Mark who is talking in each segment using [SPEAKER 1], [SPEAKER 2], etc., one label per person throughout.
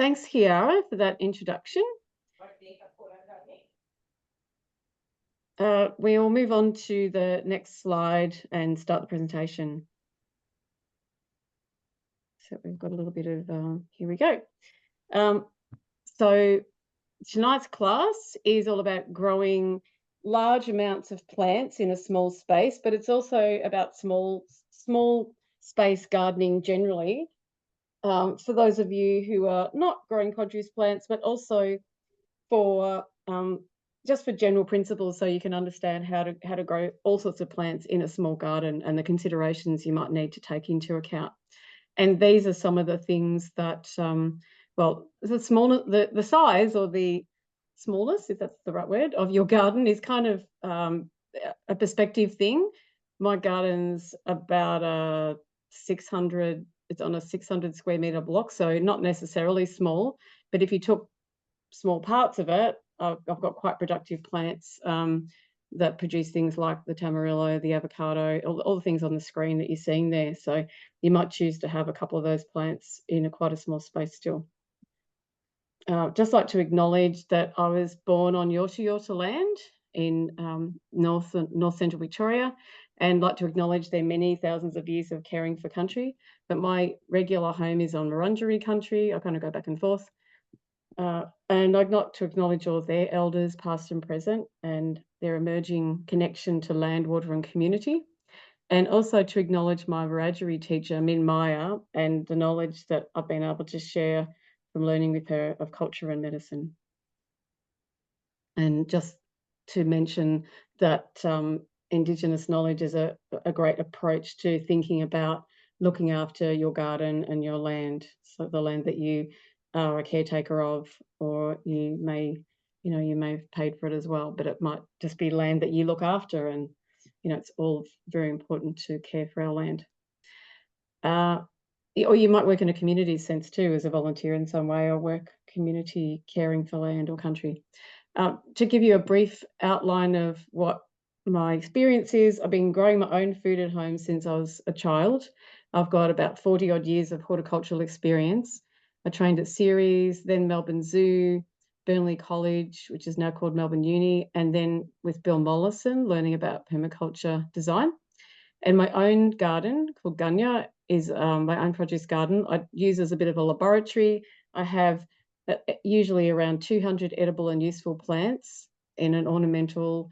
[SPEAKER 1] Thanks, Chiara, for that introduction. We will move on to the next slide and start the presentation. So we've got a little bit of, here we go. So tonight's class is all about growing large amounts of plants in a small space, but it's also about small space gardening generally. For those of you who are not growing produce plants, but also for just for general principles, so you can understand how to grow all sorts of plants in a small garden and the considerations you might need to take into account. And these are some of the things that, well, the size or the smallness, if that's the right word, of your garden is kind of a perspective thing. My garden's about a 600. It's on a 600 square meter block, so not necessarily small. But if you took small parts of it, I've got quite productive plants that produce things like the tamarillo, the avocado, all the things on the screen that you're seeing there. So you might choose to have a couple of those plants in quite a small space still. Just like to acknowledge that I was born on Yorta land in north central Victoria, and like to acknowledge there are many thousands of years of caring for country, but my regular home is on Wurundjeri country. I kind of go back and forth. And I'd like to acknowledge all of their elders, past and present, and their emerging connection to land, water and community. And also to acknowledge my Wurundjeri teacher, Min Maya, and the knowledge that I've been able to share from learning with her of culture and medicine. And just to mention that Indigenous knowledge is a great approach to thinking about looking after your garden and your land, so the land that you are a caretaker of, or you may have paid for it as well, but it might just be land that you look after, and it's all very important to care for our land. Or you might work in a community sense too, as a volunteer in some way, or work community caring for land or country. To give you a brief outline of what my experience is, I've been growing my own food at home since I was a child. I've got about 40 odd years of horticultural experience. I trained at Ceres, then Melbourne Zoo, Burnley College, which is now called Melbourne Uni, and then with Bill Mollison, learning about permaculture design. And my own garden called Gunya is my own produce garden. I use as a bit of a laboratory. I have usually around 200 edible and useful plants in an ornamental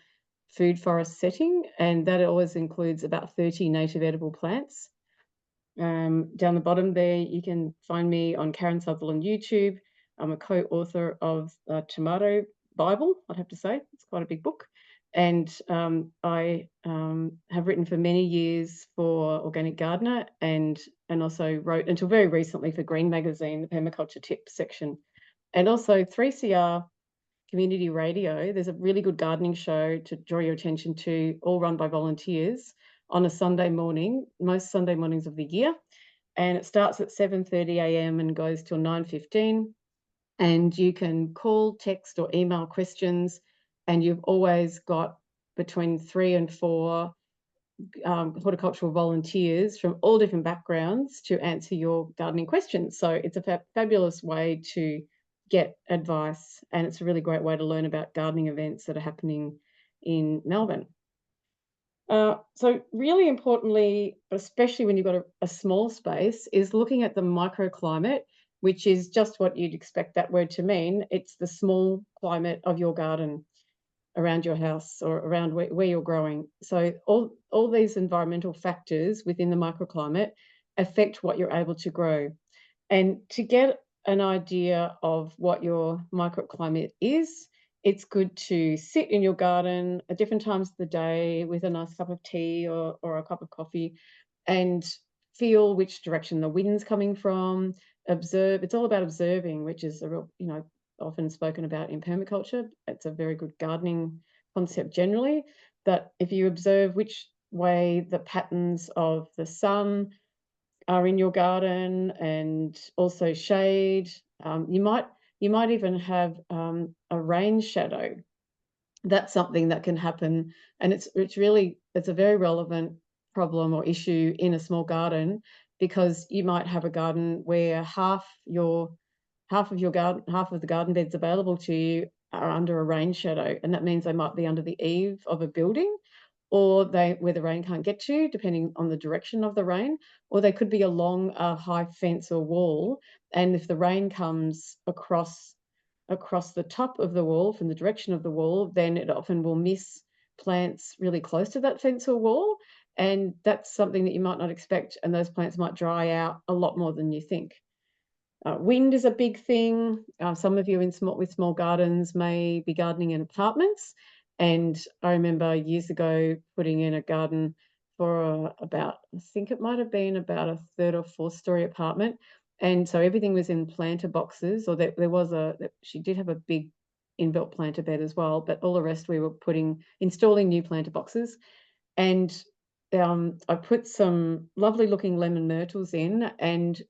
[SPEAKER 1] food forest setting, and that always includes about 30 native edible plants. Down the bottom there, you can find me on Karen Sutherland YouTube. I'm a co-author of the Tomato Bible, I'd have to say. It's quite a big book. And I have written for many years for Organic Gardener, and also wrote until very recently for Green Magazine, the permaculture tips section. And also 3CR Community Radio. There's a really good gardening show to draw your attention to, all run by volunteers, on a Sunday morning, most Sunday mornings of the year. And it starts at 7:30 a.m. and goes till 9:15. And you can call, text or email questions. And you've always got between 3 and 4 horticultural volunteers from all different backgrounds to answer your gardening questions. So it's a fabulous way to get advice, and it's a really great way to learn about gardening events that are happening in Melbourne. So really importantly, especially when you've got a small space, is looking at the microclimate, which is just what you'd expect that word to mean. It's the small climate of your garden around your house or around where you're growing. So all these environmental factors within the microclimate affect what you're able to grow. And to get an idea of what your microclimate is, it's good to sit in your garden at different times of the day with a nice cup of tea or a cup of coffee, and feel which direction the wind's coming from. Observe. It's all about observing, which is a real, often spoken about in permaculture. It's a very good gardening concept generally, that if you observe which way the patterns of the sun are in your garden, and also shade, you might even have a rain shadow. That's something that can happen, and it's a very relevant problem or issue in a small garden, because you might have a garden where half your half of the garden beds available to you are under a rain shadow, and that means they might be under the eave of a building, or they where the rain can't get to, depending on the direction of the rain, or they could be along a high fence or wall. And if the rain comes across the top of the wall from the direction of the wall, then it often will miss plants really close to that fence or wall. And that's something that you might not expect, and those plants might dry out a lot more than you think. Wind is a big thing. Some of you with small gardens may be gardening in apartments, and I remember years ago putting in a garden for I think it might have been about a third or fourth story apartment, and so everything was in planter boxes, or she did have a big inbuilt planter bed as well, but all the rest we were installing new planter boxes, and I put some lovely looking lemon myrtles in, and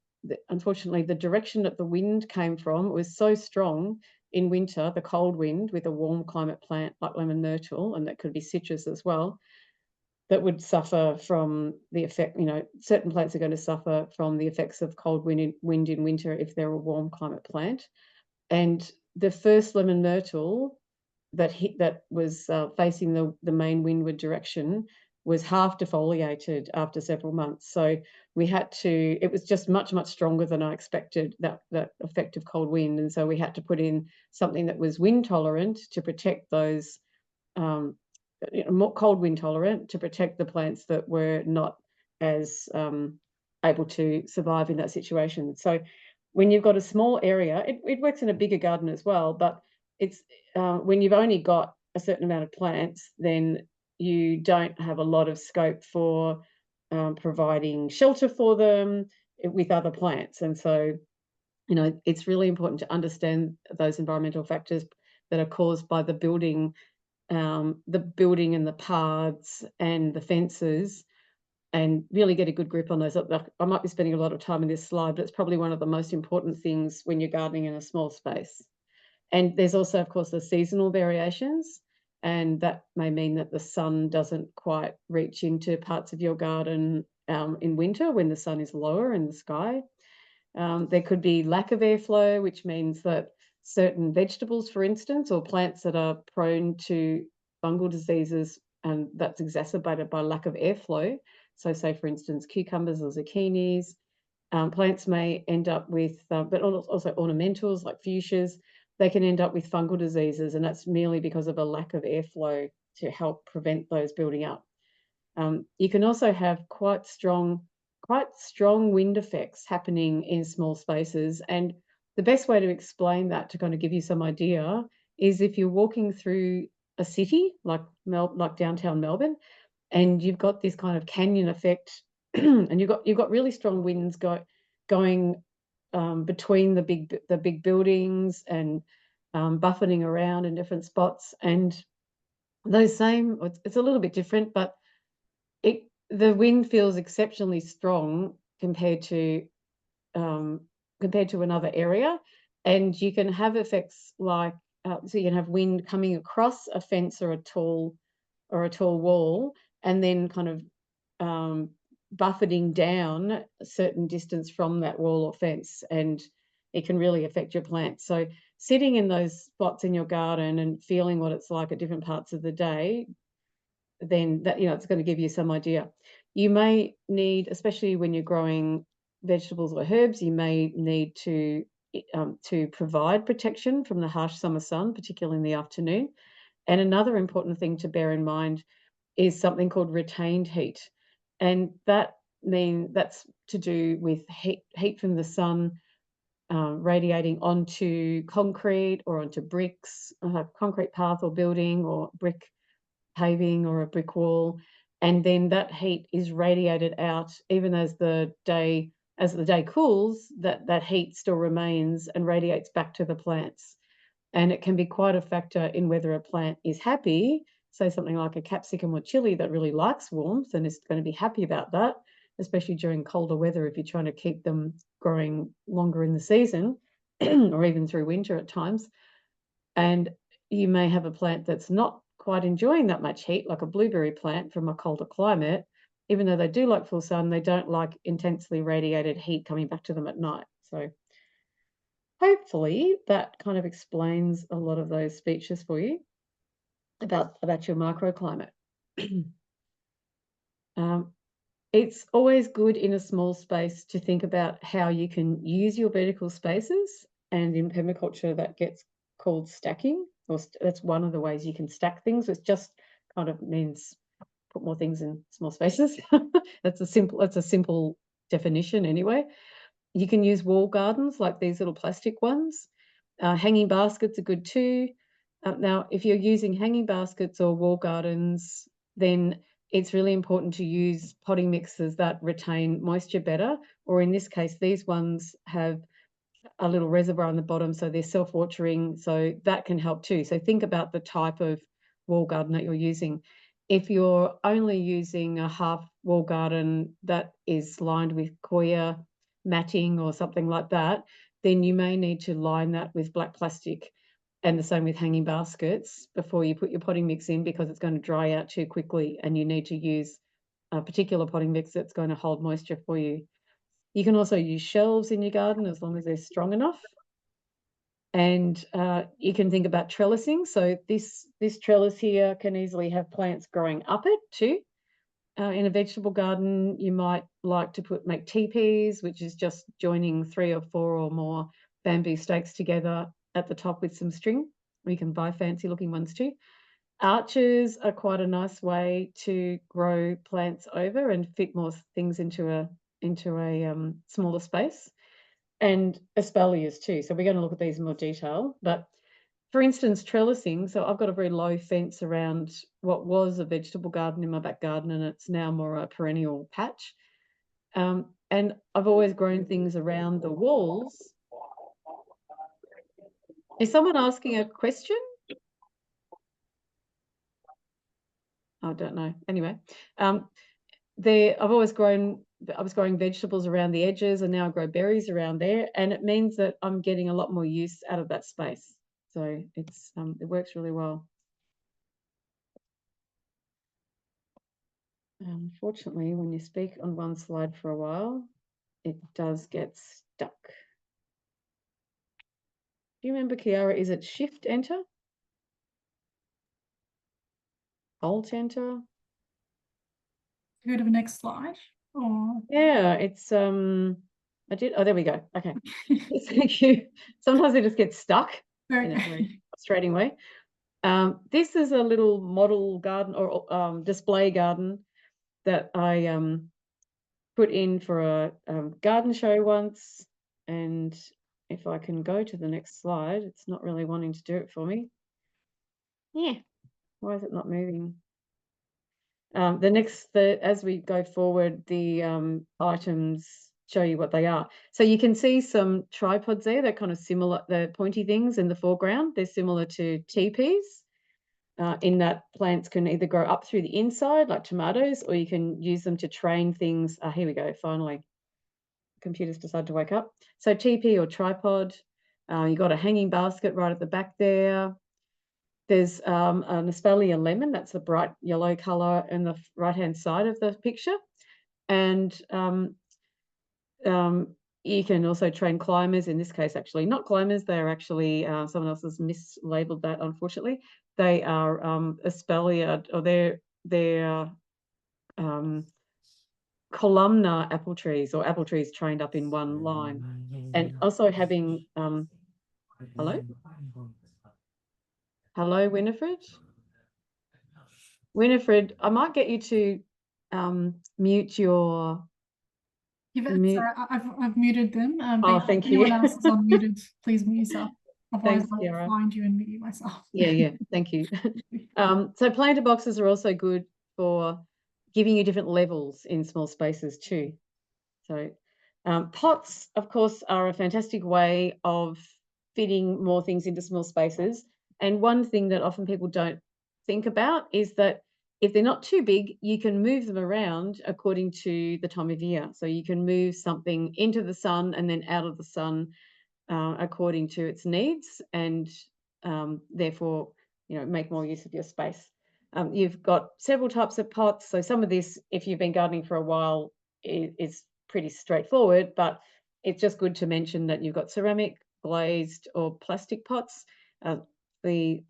[SPEAKER 1] unfortunately, the direction that the wind came from was so strong in winter, the cold wind with a warm climate plant like lemon myrtle, and that could be citrus as well, that would suffer from the effect. Certain plants are going to suffer from the effects of cold wind in winter if they're a warm climate plant. And the first lemon myrtle that was facing the main windward direction was half defoliated after several months. So it was just much, much stronger than I expected, that effect of cold wind. And so we had to put in something that was wind tolerant to protect those, more cold wind tolerant to protect the plants that were not as able to survive in that situation. So when you've got a small area, it works in a bigger garden as well, but it's when you've only got a certain amount of plants, then you don't have a lot of scope for providing shelter for them with other plants. And so, it's really important to understand those environmental factors that are caused by the building and the paths and the fences, and really get a good grip on those. I might be spending a lot of time in this slide, but it's probably one of the most important things when you're gardening in a small space. And there's also, of course, the seasonal variations, and that may mean that the sun doesn't quite reach into parts of your garden in winter when the sun is lower in the sky. There could be lack of airflow, which means that certain vegetables, for instance, or plants that are prone to fungal diseases, and that's exacerbated by lack of airflow. So, say, for instance, cucumbers or zucchinis. Plants may end up with, but also ornamentals like fuchsias, they can end up with fungal diseases, and that's merely because of a lack of airflow to help prevent those building up. You can also have quite strong wind effects happening in small spaces, and the best way to explain that, to kind of give you some idea, is if you're walking through a city like downtown Melbourne, and you've got this kind of canyon effect, and you've got really strong winds going between the big buildings, and buffeting around in different spots, and it's a little bit different, but the wind feels exceptionally strong um, compared to another area, and you can have effects like, so you can have wind coming across a fence or a tall wall, and then kind of buffeting down a certain distance from that wall or fence, and it can really affect your plants. So sitting in those spots in your garden and feeling what it's like at different parts of the day, then it's going to give you some idea. You may need, especially when you're growing vegetables or herbs, you may need to provide protection from the harsh summer sun, particularly in the afternoon. And another important thing to bear in mind is something called retained heat, and that's to do with heat from the sun radiating onto concrete or onto bricks, concrete path or building, or brick paving or a brick wall, and then that heat is radiated out even as the day cools. That heat still remains and radiates back to the plants, and it can be quite a factor in whether a plant is happy. Say something like a capsicum or chili that really likes warmth and is going to be happy about that, especially during colder weather if you're trying to keep them growing longer in the season or even through winter at times. And you may have a plant that's not quite enjoying that much heat, like a blueberry plant from a colder climate. Even though they do like full sun, they don't like intensely radiated heat coming back to them at night. So hopefully that kind of explains a lot of those features for you about your microclimate. Um, it's always good in a small space to think about how you can use your vertical spaces, and in permaculture that gets called stacking, or that's one of the ways you can stack things. It just kind of means put more things in small spaces. That's a simple definition anyway. You can use wall gardens like these little plastic ones. Hanging baskets are good too. Now, if you're using hanging baskets or wall gardens, then it's really important to use potting mixes that retain moisture better, or in this case, these ones have a little reservoir on the bottom, so they're self-watering, so that can help too. So think about the type of wall garden that you're using. If you're only using a half wall garden that is lined with coir matting or something like that, then you may need to line that with black plastic, and the same with hanging baskets before you put your potting mix in, because it's going to dry out too quickly and you need to use a particular potting mix that's going to hold moisture for you. You can also use shelves in your garden as long as they're strong enough. And you can think about trellising. So this trellis here can easily have plants growing up it too. In a vegetable garden, you might like to make teepees, which is just joining 3 or 4 or more bamboo stakes together at the top with some string. Or you can buy fancy looking ones too. Arches are quite a nice way to grow plants over and fit more things into a smaller space, and espaliers too. So we're going to look at these in more detail. But for instance, trellising. So I've got a very low fence around what was a vegetable garden in my back garden, and it's now more a perennial patch. And I've always grown things around the walls. Is someone asking a question? I don't know. Anyway, I was growing vegetables around the edges, and now I grow berries around there, and it means that I'm getting a lot more use out of that space. So it's it works really well. Unfortunately, when you speak on one slide for a while, it does get stuck. Do you remember, Kiara, is it Shift Enter? Alt Enter?
[SPEAKER 2] Go to the next slide. Or
[SPEAKER 1] Yeah, it's I did. Oh, there we go. Okay. Thank you. Sometimes it just gets stuck in a very frustrating way. This is a little model garden or display garden that I put in for a garden show once. And if I can go to the next slide, it's not really wanting to do it for me. Yeah, why is it not moving? As we go forward, the items show you what they are. So you can see some tripods there. They're kind of similar. The pointy things in the foreground, they're similar to teepees. In that plants can either grow up through the inside like tomatoes, or you can use them to train things. Here we go, finally. Computers decide to wake up. So teepee or tripod, you got a hanging basket right at the back there. There's an espalier lemon, that's a bright yellow colour in the right-hand side of the picture. And you can also train climbers, in this case actually not climbers, they're actually, someone else has mislabeled that unfortunately. They are espalier, or they're columnar apple trees, or apple trees trained up in one line. And also having, hello? Hello, Winifred? Winifred, I might get you to mute your...
[SPEAKER 2] I've muted them.
[SPEAKER 1] Oh, thank you.
[SPEAKER 2] Anyone else is unmuted, please mute yourself. Otherwise,
[SPEAKER 1] Thanks,
[SPEAKER 2] I'll
[SPEAKER 1] Kiara.
[SPEAKER 2] find you and mute myself.
[SPEAKER 1] Yeah, thank you. So planter boxes are also good for giving you different levels in small spaces too. So pots, of course, are a fantastic way of fitting more things into small spaces. And one thing that often people don't think about is that if they're not too big, you can move them around according to the time of year. So you can move something into the sun and then out of the sun according to its needs, and therefore, make more use of your space. You've got several types of pots. So some of this, if you've been gardening for a while, is pretty straightforward, but it's just good to mention that you've got ceramic glazed or plastic pots. The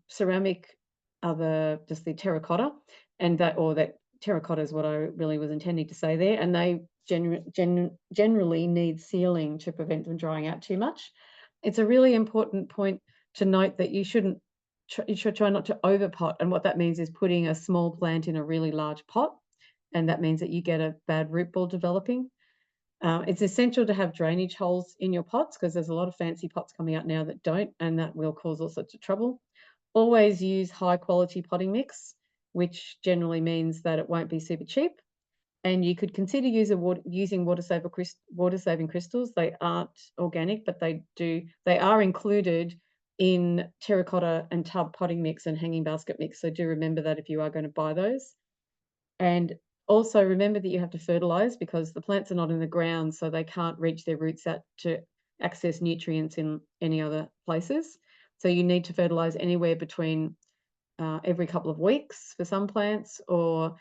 [SPEAKER 1] ceramic are just the terracotta, and that terracotta is what I really was intending to say there, and they generally need sealing to prevent them drying out too much. It's a really important point to note that you should try not to overpot, and what that means is putting a small plant in a really large pot, and that means that you get a bad root ball developing. It's essential to have drainage holes in your pots because there's a lot of fancy pots coming out now that don't, and that will cause all sorts of trouble. Always use high quality potting mix, which generally means that it won't be super cheap. And you could consider using water saving crystals. They aren't organic, but they are included in terracotta and tub potting mix and hanging basket mix. So do remember that if you are going to buy those. And also remember that you have to fertilize because the plants are not in the ground, so they can't reach their roots out to access nutrients in any other places. So you need to fertilize anywhere between every couple of weeks for some plants, or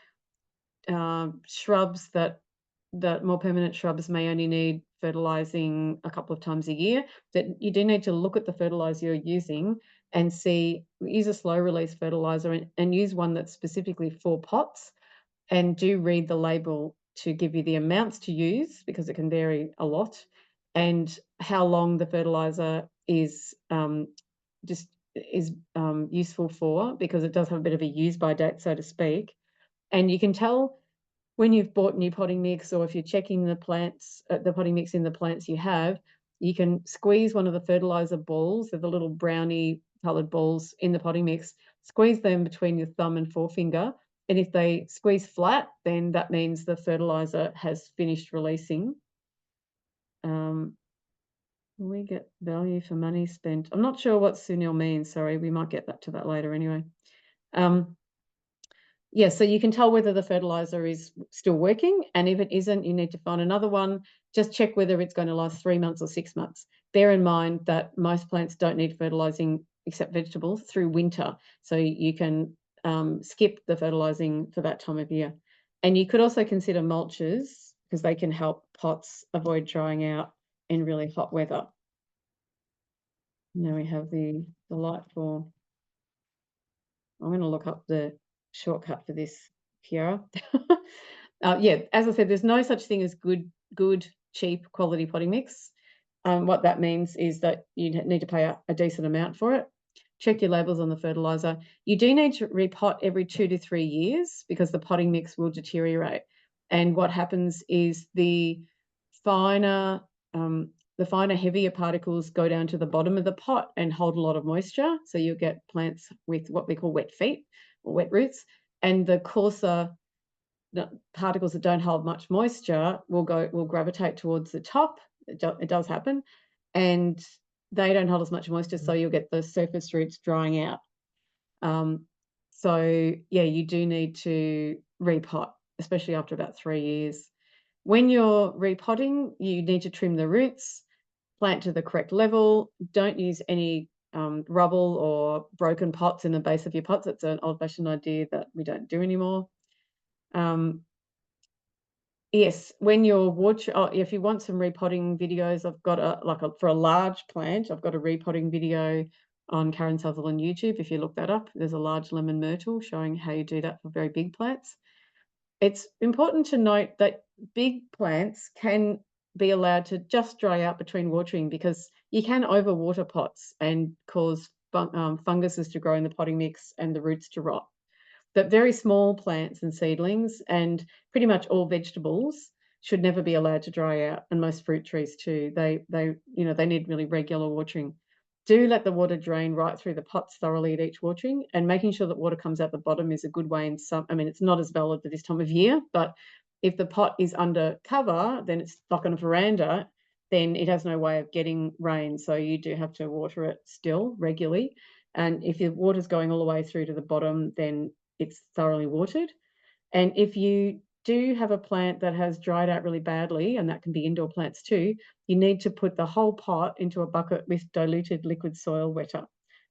[SPEAKER 1] shrubs that more permanent shrubs may only need fertilizing a couple of times a year. That you do need to look at the fertilizer you're using and use a slow release fertilizer and use one that's specifically for pots, and do read the label to give you the amounts to use because it can vary a lot, and how long the fertilizer is useful for, because it does have a bit of a use by date, so to speak. And you can tell when you've bought new potting mix, or if you're checking the potting mix in the plants you have, you can squeeze one of the fertilizer balls, they're the little brownie coloured balls in the potting mix, squeeze them between your thumb and forefinger, and if they squeeze flat, then that means the fertilizer has finished releasing. We get value for money spent. I'm not sure what Sunil means, sorry, we might get to that later anyway. Yeah, so you can tell whether the fertilizer is still working, and if it isn't, you need to find another one. Just check whether it's going to last 3 months or 6 months. Bear in mind that most plants don't need fertilizing, except vegetables, through winter, so you can skip the fertilizing for that time of year. And you could also consider mulches because they can help pots avoid drying out in really hot weather. Now we have the delightful. I'm going to look up the shortcut for this, Kiara. Yeah, as I said, there's no such thing as good, cheap quality potting mix. What that means is that you need to pay a decent amount for it. Check your labels on the fertilizer. You do need to repot every 2 to 3 years because the potting mix will deteriorate. And what happens is the finer, heavier particles go down to the bottom of the pot and hold a lot of moisture. So you'll get plants with what we call wet feet or wet roots. And the coarser particles that don't hold much moisture will gravitate towards the top. It does happen. And they don't hold as much moisture, so you'll get the surface roots drying out. So yeah, you do need to repot, especially after about 3 years. When you're repotting, you need to trim the roots, plant to the correct level. Don't use any rubble or broken pots in the base of your pots. It's an old-fashioned idea that we don't do anymore. Yes, when you're if you want some repotting videos, I've got for a large plant, I've got a repotting video on Karen Sutherland YouTube. If you look that up, there's a large lemon myrtle showing how you do that for very big plants. It's important to note that big plants can be allowed to just dry out between watering because you can overwater pots and cause funguses to grow in the potting mix and the roots to rot. But very small plants and seedlings and pretty much all vegetables should never be allowed to dry out, and most fruit trees too. They need really regular watering. Do let the water drain right through the pots thoroughly at each watering, and making sure that water comes out the bottom is a good way it's not as valid for this time of year, but if the pot is under cover, then it's like on a veranda, then it has no way of getting rain. So you do have to water it still regularly. And if your water's going all the way through to the bottom, then it's thoroughly watered. And if you do have a plant that has dried out really badly, and that can be indoor plants too, you need to put the whole pot into a bucket with diluted liquid soil wetter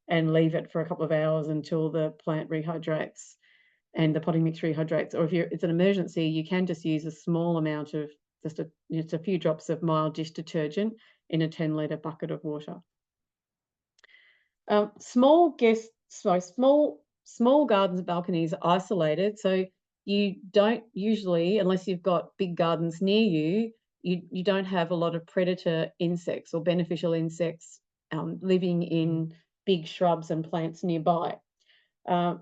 [SPEAKER 1] and leave it for a couple of hours until the plant rehydrates and the potting mix rehydrates. Or if it's an emergency, you can just use a small amount of just a few drops of mild dish detergent in a 10-litre bucket of water. Small gardens and balconies are isolated, so you don't usually, unless you've got big gardens near you, you don't have a lot of predator insects or beneficial insects living in big shrubs and plants nearby.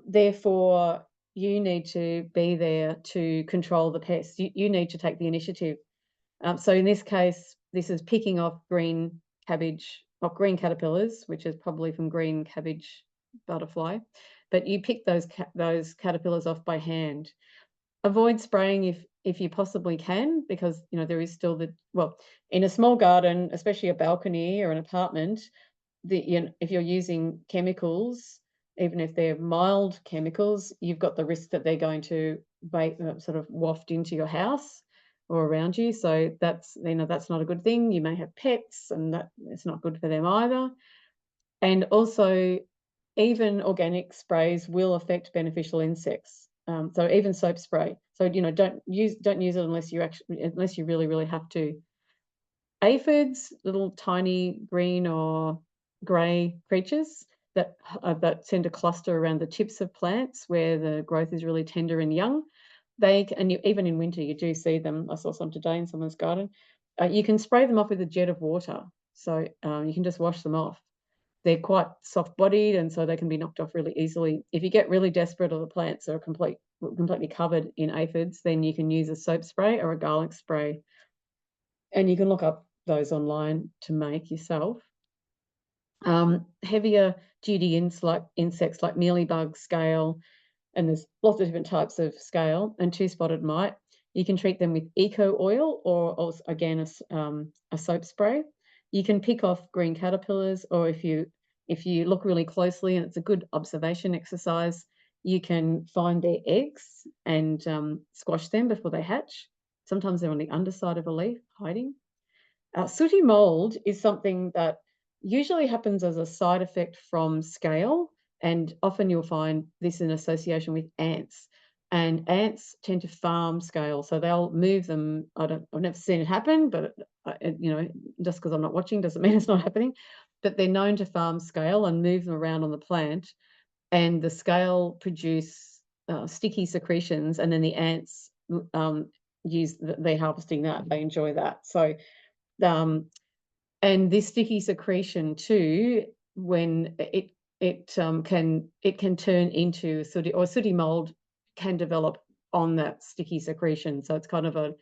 [SPEAKER 1] Therefore, you need to be there to control the pests. You need to take the initiative. So in this case, this is picking off green cabbage, or green caterpillars, which is probably from green cabbage butterfly. But you pick those caterpillars off by hand. Avoid spraying if you possibly can, because there is still in a small garden, especially a balcony or an apartment, if you're using chemicals, even if they're mild chemicals, you've got the risk that they're going to sort of waft into your house or around you. So that's not a good thing. You may have pets, and that it's not good for them either. And also, even organic sprays will affect beneficial insects. So even soap spray. So don't use it unless you really, really have to. Aphids, little tiny green or grey creatures that tend to cluster around the tips of plants where the growth is really tender and young. Even in winter, you do see them. I saw some today in someone's garden. You can spray them off with a jet of water, so you can just wash them off. They're quite soft-bodied, and so they can be knocked off really easily. If you get really desperate or the plants are completely covered in aphids, then you can use a soap spray or a garlic spray. And you can look up those online to make yourself. Heavier duty insects like mealybugs, scale, and there's lots of different types of scale, and two-spotted mite. You can treat them with eco oil or again a soap spray. You can pick off green caterpillars, or if you look really closely, and it's a good observation exercise, you can find their eggs and squash them before they hatch. Sometimes they're on the underside of a leaf, hiding. Sooty mold is something that usually happens as a side effect from scale, and often you'll find this in association with ants. And ants tend to farm scale, so they'll move them. I've never seen it happen, but just because I'm not watching doesn't mean it's not happening. But they're known to farm scale and move them around on the plant, and the scale produce sticky secretions, and then the ants they're harvesting that. They enjoy that. So and this sticky secretion too, when it can turn into sooty mold can develop on that sticky secretion. So it's kind of a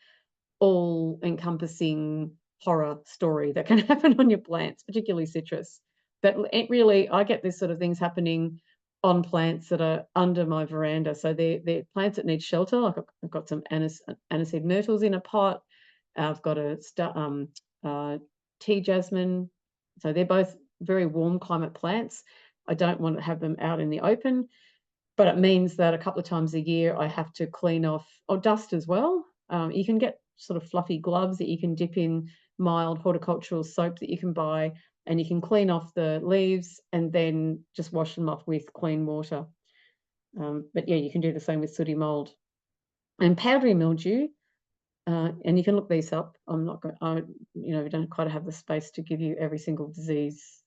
[SPEAKER 1] all-encompassing horror story that can happen on your plants, particularly citrus. But I get this sort of things happening on plants that are under my veranda. So they're plants that need shelter. Like I've got some aniseed myrtles in a pot. I've got a tea jasmine. So they're both very warm climate plants. I don't want to have them out in the open, but it means that a couple of times a year I have to clean off, or dust as well. You can get sort of fluffy gloves that you can dip in mild horticultural soap that you can buy, and you can clean off the leaves and then just wash them off with clean water. But yeah, you can do the same with sooty mold. And powdery mildew, and you can look these up. I'm not going. We don't quite have the space to give you every single disease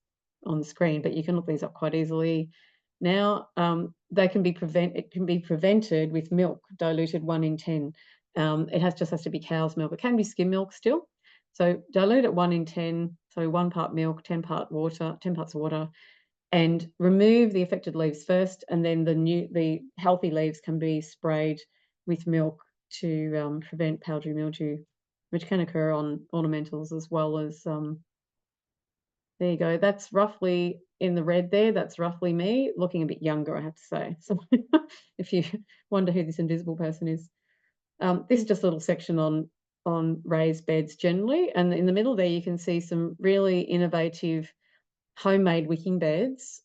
[SPEAKER 1] on the screen, but you can look these up quite easily. Now, it can be prevented with milk diluted 1 in 10. It just has to be cow's milk. It can be skim milk still. So dilute it 1 in 10. So 1 part milk, 10 parts water, and remove the affected leaves first, and then the healthy leaves can be sprayed with milk to prevent powdery mildew, which can occur on ornamentals as well as. There you go. That's roughly in the red there. That's roughly me, looking a bit younger, I have to say. So if you wonder who this invisible person is, this is just a little section on raised beds generally, and in the middle there you can see some really innovative homemade wicking beds,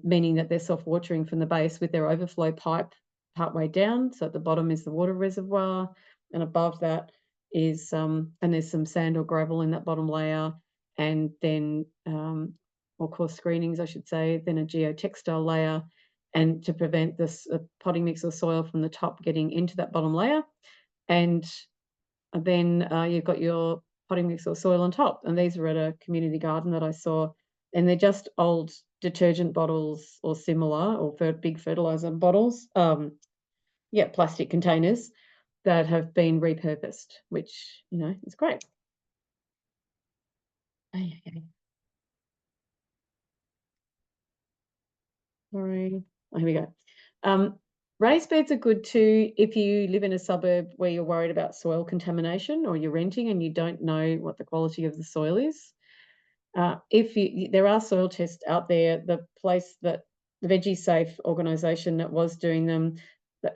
[SPEAKER 1] meaning that they're self-watering from the base with their overflow pipe partway down. So at the bottom is the water reservoir, and above that is and there's some sand or gravel in that bottom layer, and then or coarse screenings, I should say, then a geotextile layer, and to prevent this potting mix or soil from the top getting into that bottom layer. And then you've got your potting mix or soil on top. And these are at a community garden that I saw, and they're just old detergent bottles or similar, or big fertilizer bottles, yeah, plastic containers that have been repurposed, which, is great. Okay. Sorry. Oh, here we go. Raised beds are good too if you live in a suburb where you're worried about soil contamination, or you're renting and you don't know what the quality of the soil is. If there are soil tests out there, the place that the Veggie Safe organisation that was doing them,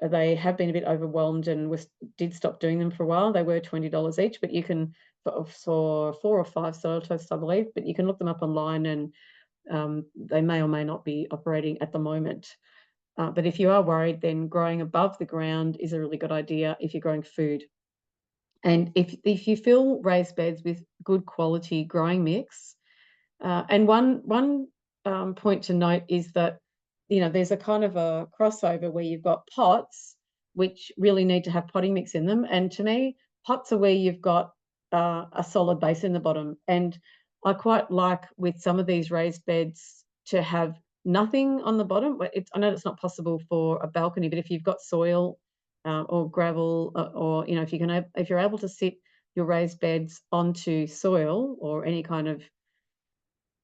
[SPEAKER 1] they have been a bit overwhelmed and did stop doing them for a while. They were $20 each, but you can for 4 or 5 soil tests, I believe. But you can look them up online, and they may or may not be operating at the moment. But if you are worried, then growing above the ground is a really good idea if you're growing food. And if you fill raised beds with good quality growing mix, and one point to note is that, there's a kind of a crossover where you've got pots which really need to have potting mix in them. And to me, pots are where you've got a solid base in the bottom. And I quite like with some of these raised beds to have nothing on the bottom. I know it's not possible for a balcony, but if you've got soil or gravel, or if you're able to sit your raised beds onto soil or any kind of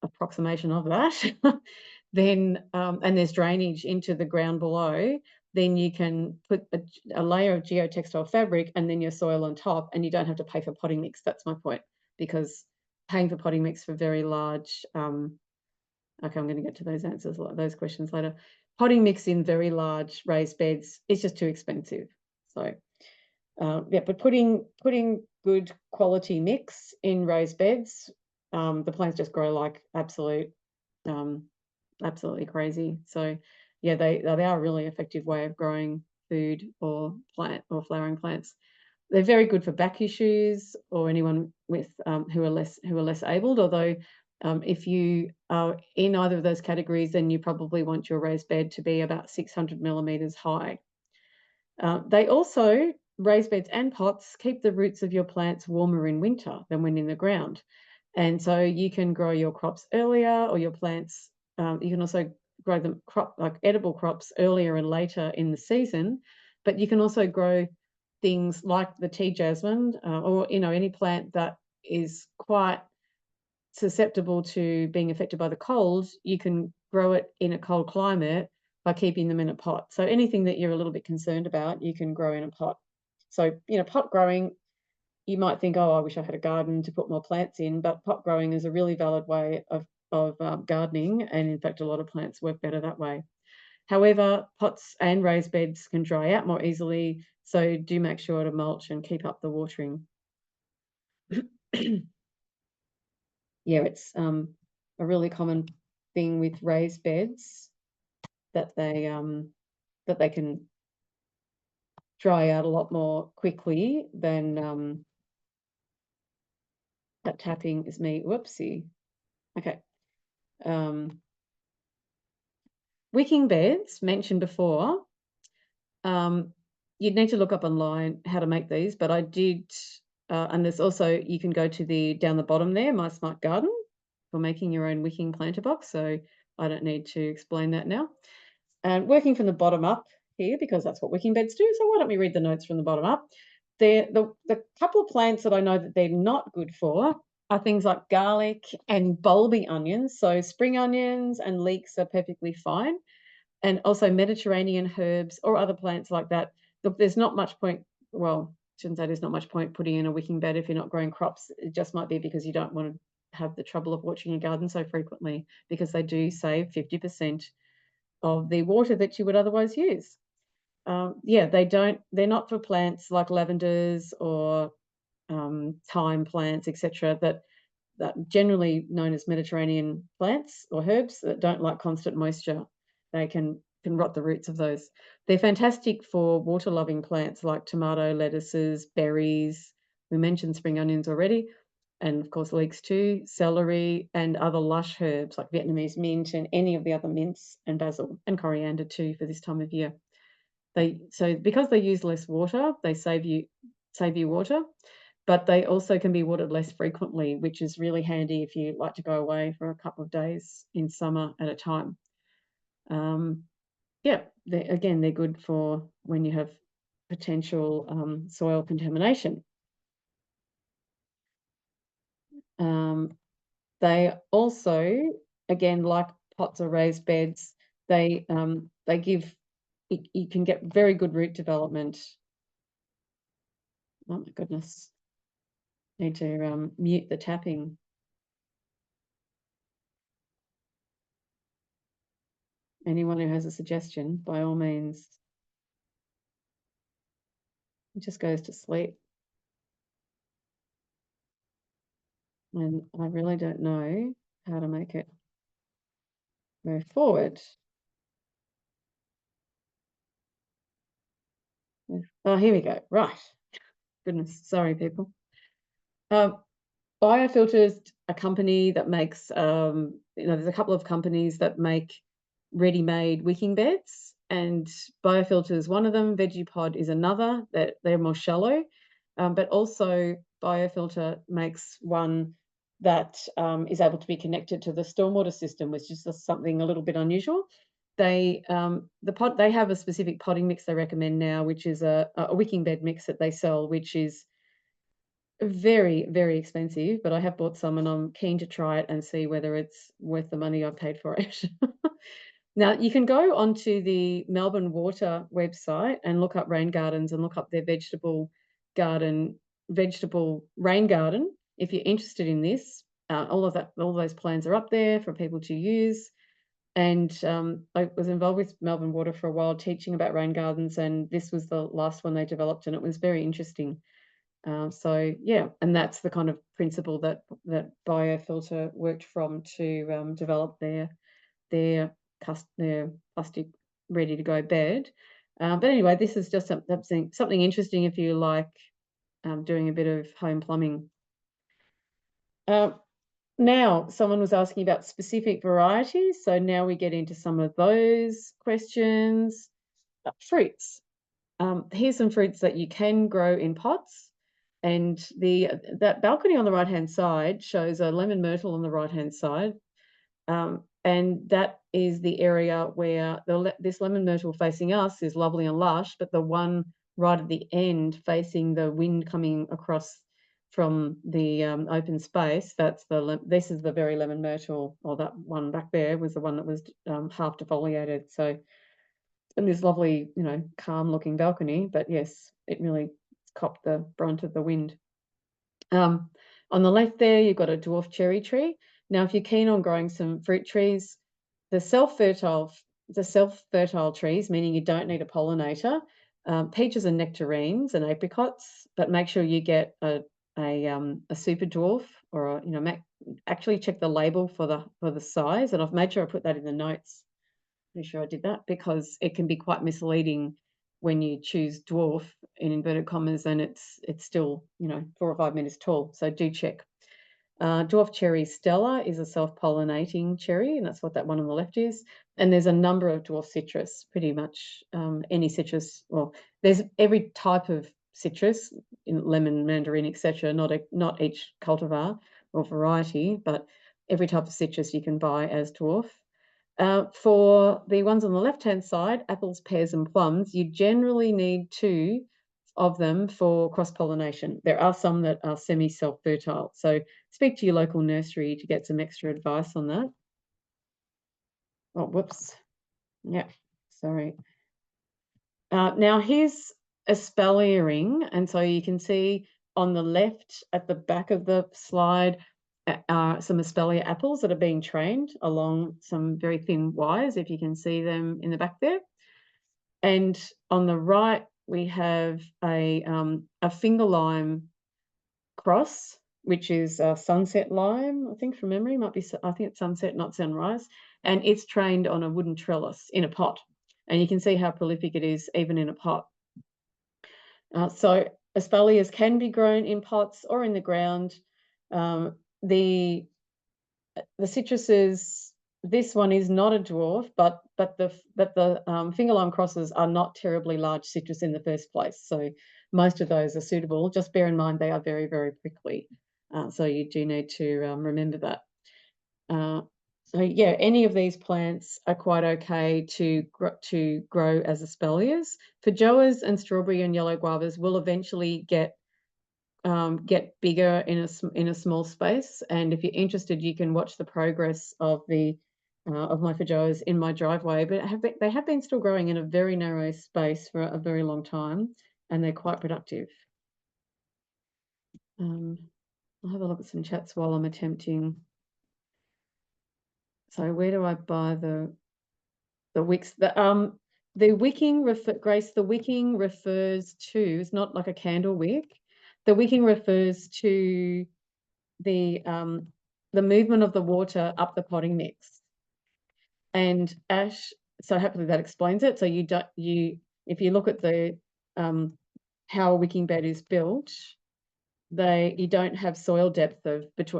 [SPEAKER 1] approximation of that, then and there's drainage into the ground below, then you can put a layer of geotextile fabric and then your soil on top, and you don't have to pay for potting mix. That's my point, because paying for potting mix for very large, okay, I'm going to get to those questions later. Potting mix in very large raised beds is just too expensive. So yeah, but putting good quality mix in raised beds, the plants just grow like absolutely crazy. So yeah, they are a really effective way of growing food or flowering plants. They're very good for back issues or anyone with who are less abled. Although if you are in either of those categories, then you probably want your raised bed to be about 600 millimeters high. They also, raised beds and pots, keep the roots of your plants warmer in winter than when in the ground. And so you can grow your crops earlier, or your plants, you can also grow them like edible crops earlier and later in the season. But you can also grow things like the tea jasmine, or any plant that is quite susceptible to being affected by the cold. You can grow it in a cold climate by keeping them in a pot. So anything that you're a little bit concerned about, you can grow in a pot. So, pot growing, you might think, oh, I wish I had a garden to put more plants in, but pot growing is a really valid way of gardening. And in fact, a lot of plants work better that way. However, pots and raised beds can dry out more easily. So do make sure to mulch and keep up the watering. Yeah, it's a really common thing with raised beds that they can dry out a lot more quickly than that tapping is me. Whoopsie. Okay. Wicking beds mentioned before. You'd need to look up online how to make these, but I did, and there's also, you can go to down the bottom there, My Smart Garden, for making your own wicking planter box. So I don't need to explain that now. And working from the bottom up here, because that's what wicking beds do. So why don't we read the notes from the bottom up? The couple of plants that I know that they're not good for are things like garlic and bulby onions. So spring onions and leeks are perfectly fine. And also Mediterranean herbs or other plants like that. Look, there's not much point, well, shouldn't say there's not much point putting in a wicking bed if you're not growing crops. It just might be because you don't want to have the trouble of watching your garden so frequently, because they do save 50% of the water that you would otherwise use. Yeah, they're not for plants like lavenders or thyme plants, etc., that generally known as Mediterranean plants or herbs that don't like constant moisture. They can rot the roots of those. They're fantastic for water-loving plants like tomato, lettuces, berries. We mentioned spring onions already, and of course leeks too, celery and other lush herbs like Vietnamese mint and any of the other mints, and basil and coriander too for this time of year. So because they use less water, they save you water. but they also can be watered less frequently, which is really handy if you like to go away for a couple of days in summer at a time. Yeah, they're good for when you have potential soil contamination. They also, again, like pots or raised beds, they give you can get very good root development. Oh my goodness, need to mute the tapping. Anyone who has a suggestion, by all means. It just goes to sleep. And I really don't know how to make it move forward. Oh, here we go. Right. Goodness, sorry, people. Biofilter's a company that makes, there's a couple of companies that make ready-made wicking beds, and Biofilter is one of them. Veggiepod is another. That they're more shallow, but also Biofilter makes one that is able to be connected to the stormwater system, which is just something a little bit unusual. They have a specific potting mix they recommend now, which is a wicking bed mix that they sell, which is very, very expensive, but I have bought some and I'm keen to try it and see whether it's worth the money I've paid for it. Now, you can go onto the Melbourne Water website and look up rain gardens and look up their vegetable rain garden. If you're interested in this, all those plans are up there for people to use. And I was involved with Melbourne Water for a while, teaching about rain gardens, and this was the last one they developed, and it was very interesting. So yeah, and that's the kind of principle that Biofilter worked from to develop their plastic ready to go bed. But anyway, this is just something interesting if you like doing a bit of home plumbing. Now, someone was asking about specific varieties, so now we get into some of those questions. Fruits. Here's some fruits that you can grow in pots. And that balcony on the right-hand side shows a lemon myrtle on the right-hand side. And that is the area where this lemon myrtle facing us is lovely and lush, but the one right at the end facing the wind coming across from the open space, this is the very lemon myrtle, or that one back there was the one that was half defoliated. So, and this lovely, calm looking balcony, but yes, it really copped the brunt of the wind. On the left there, you've got a dwarf cherry tree. Now, if you're keen on growing some fruit trees, the self-fertile trees, meaning you don't need a pollinator, peaches and nectarines and apricots, but make sure you get a super dwarf, or actually check the label for the size, and I've made sure I put that in the notes. Pretty sure I did that, because it can be quite misleading when you choose dwarf in inverted commas and it's still 4 or 5 meters tall. So do check. Dwarf cherry Stella is a self-pollinating cherry, and that's what that one on the left is. And there's a number of dwarf citrus, pretty much any citrus. Well, there's every type of citrus, in lemon, mandarin, etc. Not each cultivar or variety, but every type of citrus you can buy as dwarf. For the ones on the left-hand side, apples, pears, and plums, you generally need 2 of them for cross-pollination. There are some that are semi-self-fertile, so speak to your local nursery to get some extra advice on that. Oh, whoops. Yeah, sorry. Now here's espaliering, and so you can see on the left at the back of the slide some espalier apples that are being trained along some very thin wires, if you can see them in the back there. And on the right, we have a finger lime cross, which is sunset lime, I think from memory, I think it's sunset, not sunrise. And it's trained on a wooden trellis in a pot. And you can see how prolific it is even in a pot. So espaliers can be grown in pots or in the ground. The citruses, this one is not a dwarf, but the finger lime crosses are not terribly large citrus in the first place. So most of those are suitable. Just bear in mind they are very, very prickly. So you do need to remember that. So yeah, any of these plants are quite okay to grow as espaliers. Feijoas and strawberry and yellow guavas will eventually get bigger in a small space. And if you're interested, you can watch the progress of my feijoas in my driveway. But they have been still growing in a very narrow space for a very long time, and they're quite productive. I'll have a look at some chats while I'm attempting. So where do I buy the wicks? The wicking Grace, the wicking refers to, it's not like a candle wick. The wicking refers to the movement of the water up the potting mix. And Ash, so hopefully that explains it. So if you look at the how a wicking bed is built, you don't have soil depth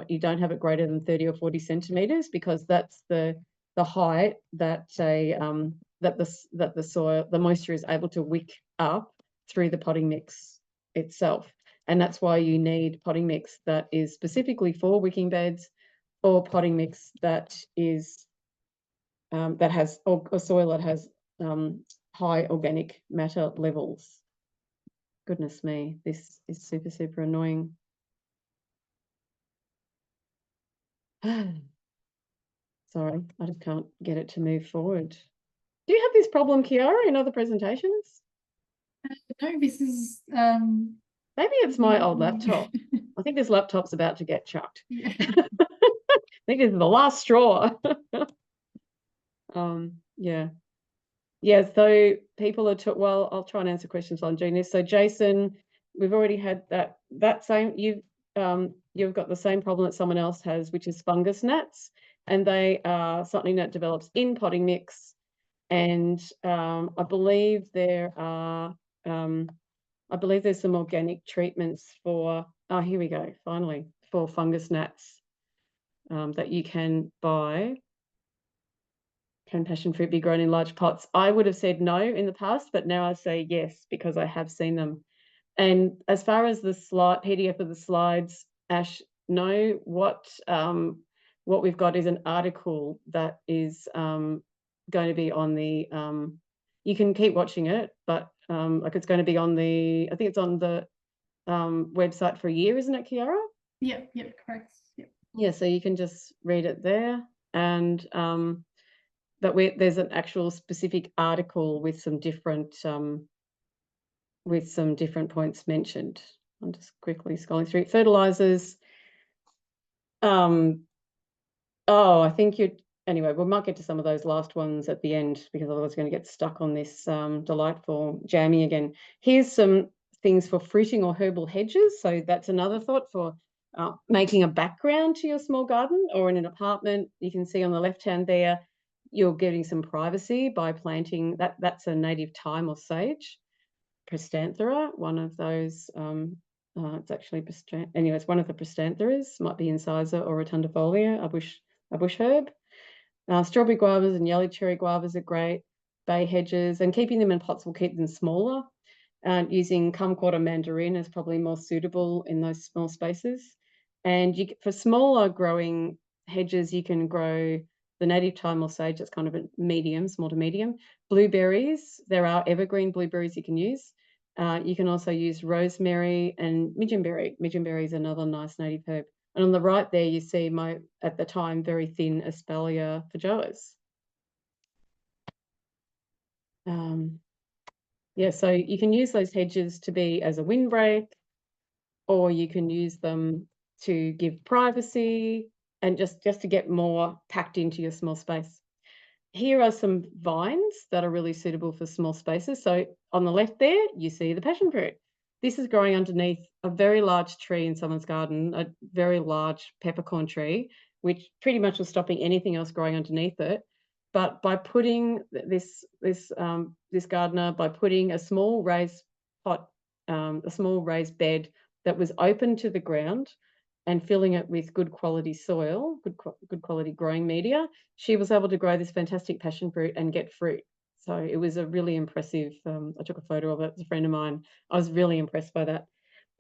[SPEAKER 1] you don't have it greater than 30 or 40 centimeters, because that's the height that the soil, the moisture is able to wick up through the potting mix itself. And that's why you need potting mix that is specifically for wicking beds, or potting mix that is that has or soil that has high organic matter levels. Goodness me, this is super, super annoying. Sorry, I just can't get it to move forward. Do you have this problem, Kiara, in other presentations?
[SPEAKER 2] No, this is
[SPEAKER 1] maybe it's my old laptop. I think this laptop's about to get chucked.
[SPEAKER 2] Yeah.
[SPEAKER 1] I think this is the last straw. Yeah, so people are well, I'll try and answer questions on Genius. So Jason, we've already had that same, you've got the same problem that someone else has, which is fungus gnats, and they are something that develops in potting mix. And I believe there's some organic treatments for, here we go, finally, for fungus gnats that you can buy. Can passion fruit be grown in large pots? I would have said no in the past, but now I say yes, because I have seen them. And as far as the PDF of the slides, Ash, no, what we've got is an article that is going to be on the, you can keep watching it, but like it's going to be on I think it's on the website for a year, isn't it, Kiara?
[SPEAKER 2] Yeah, correct.
[SPEAKER 1] Yeah, so you can just read it there. And but there's an actual specific article with some different points mentioned. I'm just quickly scrolling through. Fertilizers. I think anyway, we might get to some of those last ones at the end, because otherwise we're going to get stuck on this delightful jamming again. Here's some things for fruiting or herbal hedges. So that's another thought for making a background to your small garden, or in an apartment. You can see on the left hand there, you're getting some privacy by planting that's a native thyme or sage, Prestanthera, one of those. It's actually anyway, it's one of the Prestantheras, might be incisor or rotundifolia, a bush herb. Strawberry guavas and yellow cherry guavas are great. Bay hedges, and keeping them in pots will keep them smaller. Using kumquat mandarin is probably more suitable in those small spaces. And for smaller growing hedges, you can grow the native thyme or sage. That's kind of a medium, small to medium. Blueberries, there are evergreen blueberries you can use. You can also use rosemary and midgeonberry. Midgeonberry is another nice native herb. And on the right there, you see my, at the time, very thin Espalier feijoas. Yeah, so you can use those hedges to be as a windbreak, or you can use them to give privacy and just to get more packed into your small space. Here are some vines that are really suitable for small spaces. So on the left there, you see the passion fruit. This is growing underneath a very large tree in someone's garden, a very large peppercorn tree, which pretty much was stopping anything else growing underneath it. But by putting this gardener, by putting a small raised pot, a small raised bed that was open to the ground, and filling it with good quality soil, good quality growing media, she was able to grow this fantastic passion fruit and get fruit. So it was a really impressive. I took a photo of it. It's a friend of mine. I was really impressed by that.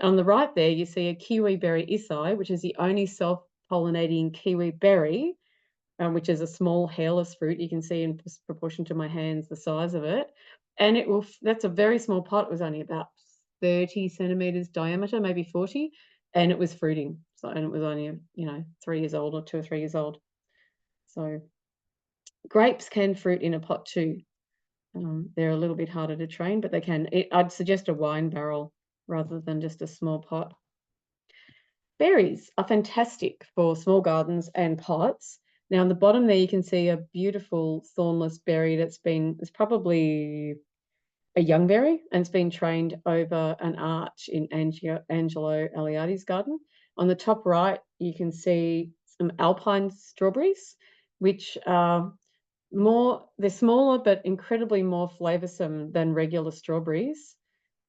[SPEAKER 1] On the right there, you see a kiwi berry isai, which is the only self-pollinating kiwi berry, which is a small hairless fruit. You can see in proportion to my hands the size of it. And it will. That's a very small pot. It was only about 30 centimeters diameter, maybe 40, and it was fruiting. So and it was only 3 years old or 2 or 3 years old. So grapes can fruit in a pot too. They're a little bit harder to train, but they can. I'd suggest a wine barrel rather than just a small pot. Berries are fantastic for small gardens and pots. Now, on the bottom there, you can see a beautiful thornless berry it's probably a young berry, and it's been trained over an arch in Angelo Aliati's garden. On the top right, you can see some alpine strawberries, which are they're smaller but incredibly more flavoursome than regular strawberries,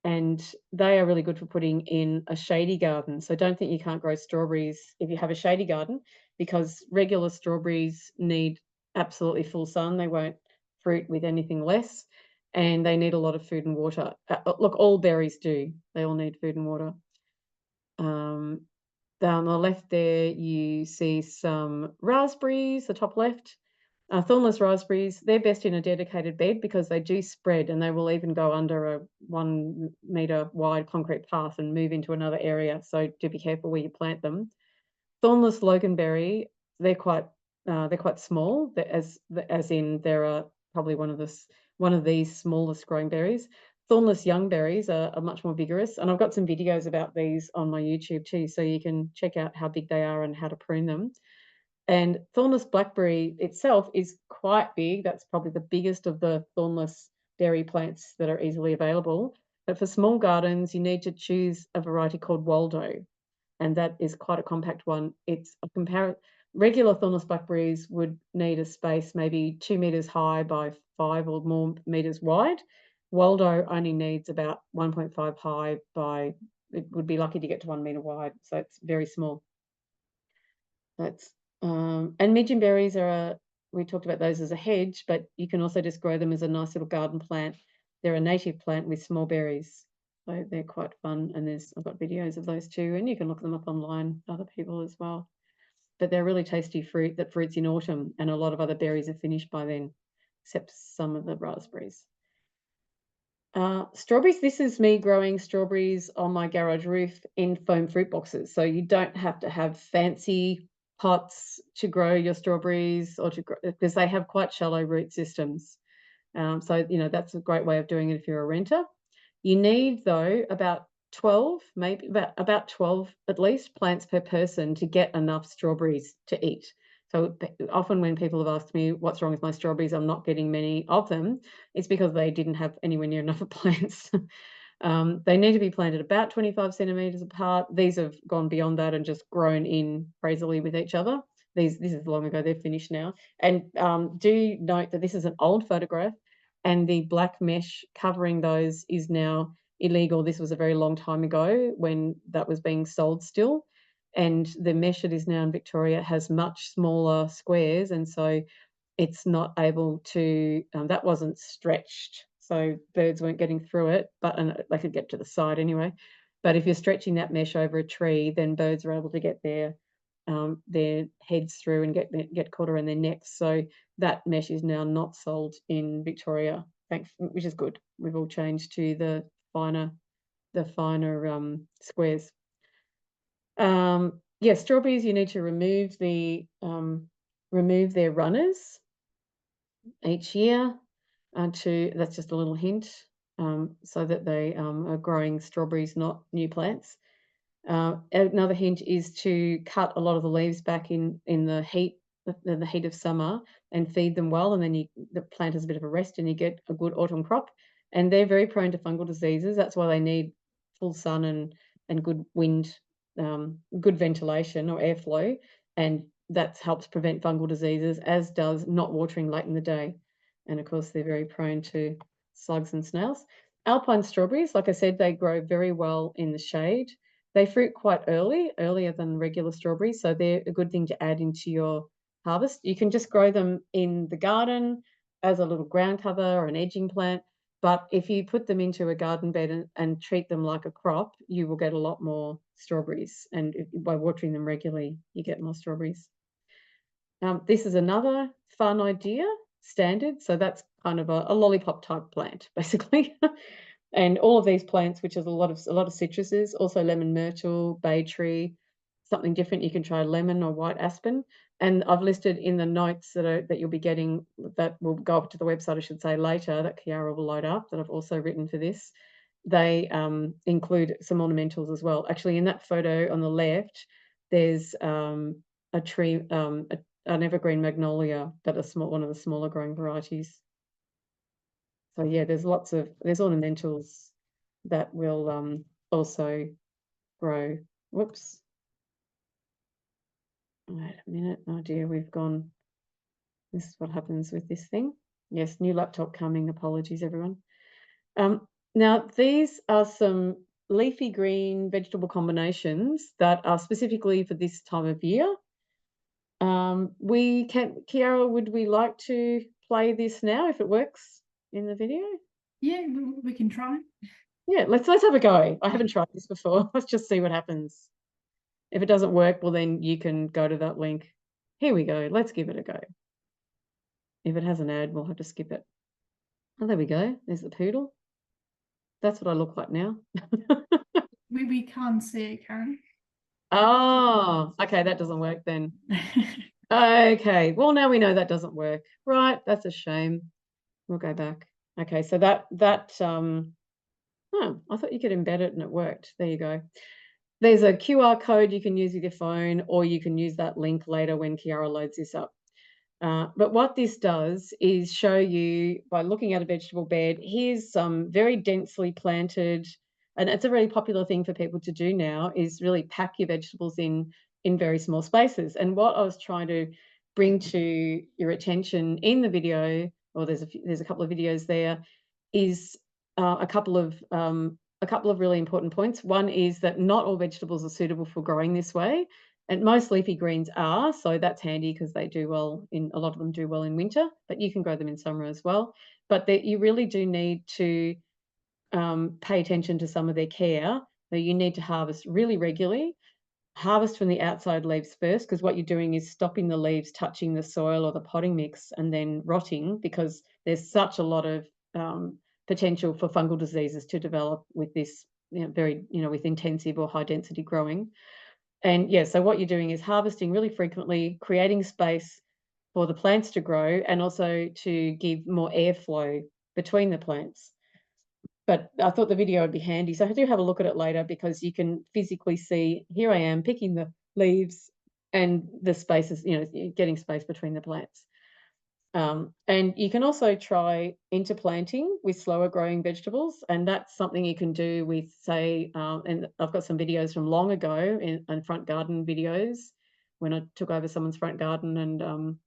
[SPEAKER 1] and they are really good for putting in a shady garden. So don't think you can't grow strawberries if you have a shady garden, because regular strawberries need absolutely full sun. They won't fruit with anything less, and they need a lot of food and water. Look, all berries do. They all need food and water. Down the left there, you see some raspberries, the top left. Thornless raspberries, they're best in a dedicated bed because they do spread, and they will even go under a 1 metre wide concrete path and move into another area. So do be careful where you plant them. Thornless loganberry, they're quite small. As in they're probably one of these smallest growing berries. Thornless young berries are much more vigorous, and I've got some videos about these on my YouTube too, so you can check out how big they are and how to prune them. And thornless blackberry itself is quite big. That's probably the biggest of the thornless berry plants that are easily available. But for small gardens, you need to choose a variety called Waldo, and that is quite a compact one. Regular thornless blackberries would need a space maybe 2 meters high by 5 or more meters wide. Waldo only needs about 1.5 high by, it would be lucky to get to 1 meter wide. So it's very small. That's and midgeonberries we talked about those as a hedge, but you can also just grow them as a nice little garden plant. They're a native plant with small berries, so they're quite fun. And I've got videos of those too, and you can look them up online, other people as well. But they're really tasty fruit that fruits in autumn, and a lot of other berries are finished by then, except some of the raspberries. Strawberries, this is me growing strawberries on my garage roof in foam fruit boxes. So you don't have to have fancy pots to grow your strawberries or because they have quite shallow root systems. So, that's a great way of doing it if you're a renter. You need, though, about 12, maybe about 12 at least plants per person to get enough strawberries to eat. So often when people have asked me what's wrong with my strawberries, I'm not getting many of them, it's because they didn't have anywhere near enough plants. They need to be planted about 25 centimeters apart. These have gone beyond that and just grown in crazily with each other. This is long ago, they're finished now. And do note that this is an old photograph, and the black mesh covering those is now illegal. This was a very long time ago when that was being sold still. And the mesh that is now in Victoria has much smaller squares, and so it's not able to, that wasn't stretched, so birds weren't getting through it, and they could get to the side anyway. But if you're stretching that mesh over a tree, then birds are able to get their heads through and get caught around their necks. So that mesh is now not sold in Victoria, which is good. We've all changed to the finer squares. Yeah, strawberries, you need to remove their runners each year. That's just a little hint, so that they are growing strawberries, not new plants. Another hint is to cut a lot of the leaves back in the heat of summer and feed them well, and then the plant has a bit of a rest and you get a good autumn crop. And they're very prone to fungal diseases. That's why they need full sun and good wind, good ventilation or airflow, and that helps prevent fungal diseases, as does not watering late in the day. And of course, they're very prone to slugs and snails. Alpine strawberries, like I said, they grow very well in the shade. They fruit quite earlier than regular strawberries, so they're a good thing to add into your harvest. You can just grow them in the garden, as a little ground cover or an edging plant. But if you put them into a garden bed and treat them like a crop, you will get a lot more strawberries. And by watering them regularly, you get more strawberries. This is another fun idea, standard. So that's kind of a lollipop type plant, basically. And all of these plants, which is a lot of citruses, also lemon myrtle, bay tree, something different. You can try lemon or white aspen. And I've listed in the notes that you'll be getting, that will go up to the website, I should say, later, that Kiara will load up, that I've also written for this. They include some ornamentals as well. Actually, in that photo on the left, there's a tree, an evergreen magnolia, that are one of the smaller growing varieties. So yeah, there's ornamentals that will also grow. Whoops. Wait a minute. Oh dear, we've gone. This is what happens with this thing. Yes, new laptop coming. Apologies, everyone. Now, these are some leafy green vegetable combinations that are specifically for this time of year. Kiara, would we like to play this now if it works in the video?
[SPEAKER 2] Yeah, we can try.
[SPEAKER 1] Yeah, let's have a go. I haven't tried this before. Let's just see what happens. If it doesn't work, well, then you can go to that link. Here we go. Let's give it a go. If it has an ad, we'll have to skip it. Oh, there we go. There's the poodle. That's what I look like now.
[SPEAKER 2] We can't see it, Karen.
[SPEAKER 1] Oh, okay, that doesn't work then. Okay, well, now we know that doesn't work. Right, that's a shame. We'll go back. Okay, so oh, I thought you could embed it and it worked. There you go. There's a QR code you can use with your phone, or you can use that link later when Kiara loads this up. But what this does is show you, by looking at a vegetable bed, here's some very densely planted, and it's a really popular thing for people to do now, is really pack your vegetables in very small spaces. And what I was trying to bring to your attention in the video, or there's a couple of videos there, is a couple of really important points. One is that not all vegetables are suitable for growing this way. And most leafy greens are, so that's handy because they do well a lot of them do well in winter, but you can grow them in summer as well. But you really do need to pay attention to some of their care. So you need to harvest really regularly. Harvest from the outside leaves first, because what you're doing is stopping the leaves touching the soil or the potting mix and then rotting, because there's such a lot of potential for fungal diseases to develop with this, with intensive or high density growing. And yeah, so what you're doing is harvesting really frequently, creating space for the plants to grow, and also to give more airflow between the plants. But I thought the video would be handy. So I do have a look at it later, because you can physically see, here I am picking the leaves and the spaces, getting space between the plants. And you can also try interplanting with slower growing vegetables, and that's something you can do with, say, and I've got some videos from long ago in front garden videos, when I took over someone's front garden and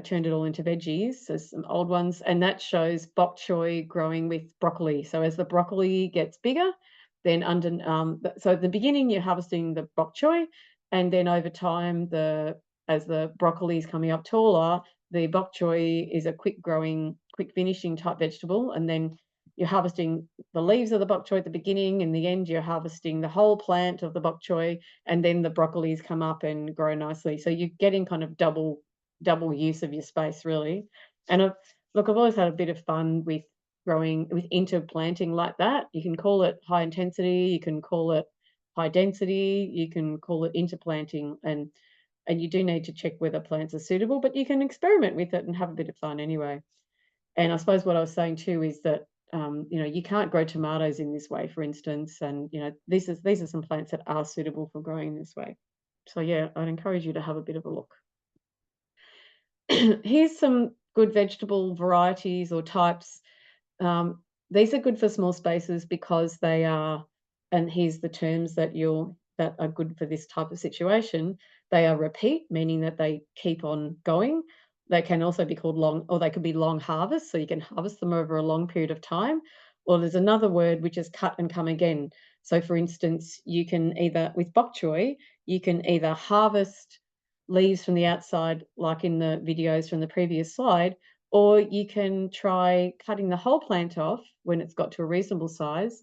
[SPEAKER 1] turned it all into veggies. So some old ones, and that shows bok choy growing with broccoli. So as the broccoli gets bigger, then so at the beginning you're harvesting the bok choy, and then over time, as the broccoli is coming up taller, the bok choy is a quick growing, quick finishing type vegetable, and then you're harvesting the leaves of the bok choy at the beginning. In the end, you're harvesting the whole plant of the bok choy, and then the broccolis come up and grow nicely. So you're getting kind of double use of your space, really. And I've always had a bit of fun with interplanting like that. You can call it high intensity, you can call it high density, you can call it interplanting, and you do need to check whether plants are suitable, but you can experiment with it and have a bit of fun anyway. And I suppose what I was saying too is that you can't grow tomatoes in this way, for instance, and these are some plants that are suitable for growing in this way. So yeah, I'd encourage you to have a bit of a look. Here's some good vegetable varieties or types. These are good for small spaces because they are, and here's the terms that are good for this type of situation. They are repeat, meaning that they keep on going. They can also be called long, or they could be long harvest, so you can harvest them over a long period of time. Or there's another word which is cut and come again. So for instance, you can with bok choy, you can either harvest leaves from the outside, like in the videos from the previous slide, or you can try cutting the whole plant off when it's got to a reasonable size,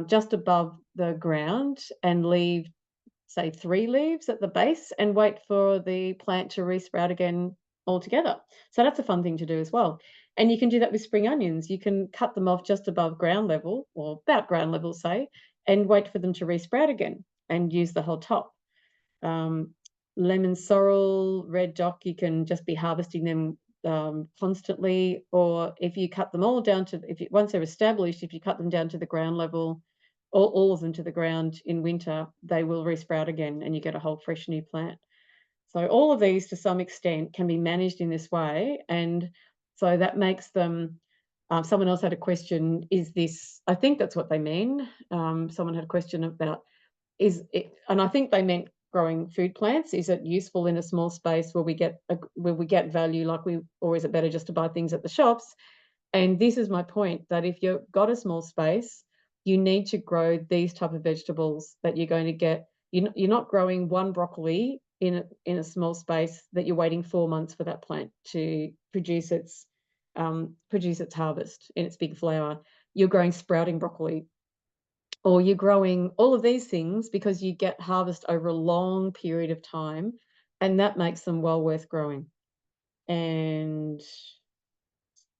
[SPEAKER 1] just above the ground, and leave, say, 3 leaves at the base and wait for the plant to resprout again altogether. So that's a fun thing to do as well. And you can do that with spring onions. You can cut them off just above ground level, or about ground level, say, and wait for them to resprout again and use the whole top. Um, Lemon sorrel, red dock, you can just be harvesting them constantly, or if you cut them all down to, once they're established, if you cut them down to the ground level, all of them to the ground in winter, they will resprout again and you get a whole fresh new plant. So all of these to some extent can be managed in this way, and so that makes them. Someone else had a question, is this, I think that's what they mean. Someone had a question about, is it, and I think they meant growing food plants. Is it useful in a small space where we get value, like we, or is it better just to buy things at the shops? And this is my point, that if you've got a small space, you need to grow these type of vegetables that you're going to get. You're not growing one broccoli in a small space that you're waiting 4 months for that plant to produce its harvest in its big flower. You're growing sprouting broccoli, or you're growing all of these things because you get harvest over a long period of time, and that makes them well worth growing. And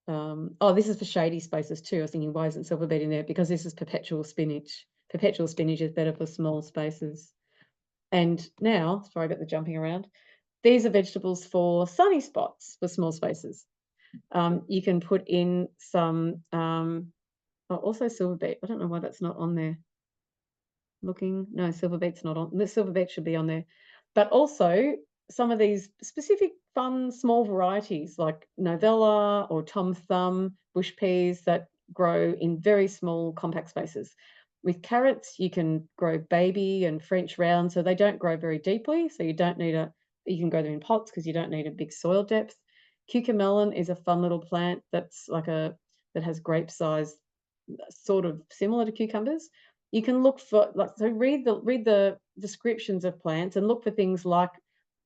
[SPEAKER 1] oh, this is for shady spaces too. I was thinking, why isn't silver beet in there? Because this is perpetual spinach. Perpetual spinach is better for small spaces. And now, sorry about the jumping around, these are vegetables for sunny spots for small spaces. You can put in some, oh, also silver beet. I don't know why that's not on there. Looking, no, silver beet's not on. The silver beet should be on there. But also some of these specific fun small varieties like novella or tom thumb, bush peas, that grow in very small compact spaces. With carrots, you can grow baby and French round, so they don't grow very deeply. So you don't need you can grow them in pots because you don't need a big soil depth. Cucamelon is a fun little plant that's that has grape size, sort of similar to cucumbers. You can look for, like, so read the descriptions of plants and look for things like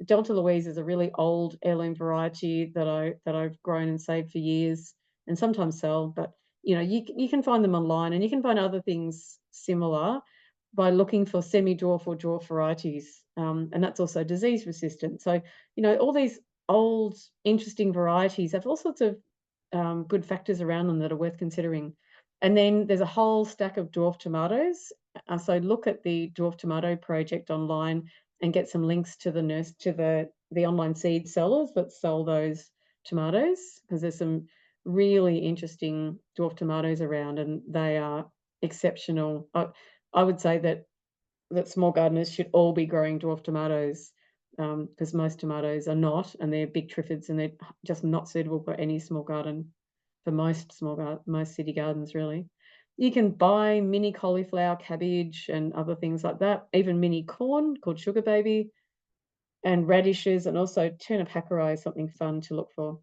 [SPEAKER 1] Delta Louise is a really old heirloom variety that I've grown and saved for years and sometimes sell. But you can find them online, and you can find other things similar by looking for semi-dwarf or dwarf varieties, and that's also disease resistant. So all these old interesting varieties have all sorts of good factors around them that are worth considering. And then there's a whole stack of dwarf tomatoes. So look at the dwarf tomato project online and get some links to the online seed sellers that sell those tomatoes, because there's some really interesting dwarf tomatoes around, and they are exceptional. I would say that small gardeners should all be growing dwarf tomatoes, because most tomatoes are not, and they're big triffids, and they're just not suitable for any small garden, for most city gardens, really. You can buy mini cauliflower, cabbage, and other things like that, even mini corn called sugar baby, and radishes, and also turnip hackeri is something fun to look for.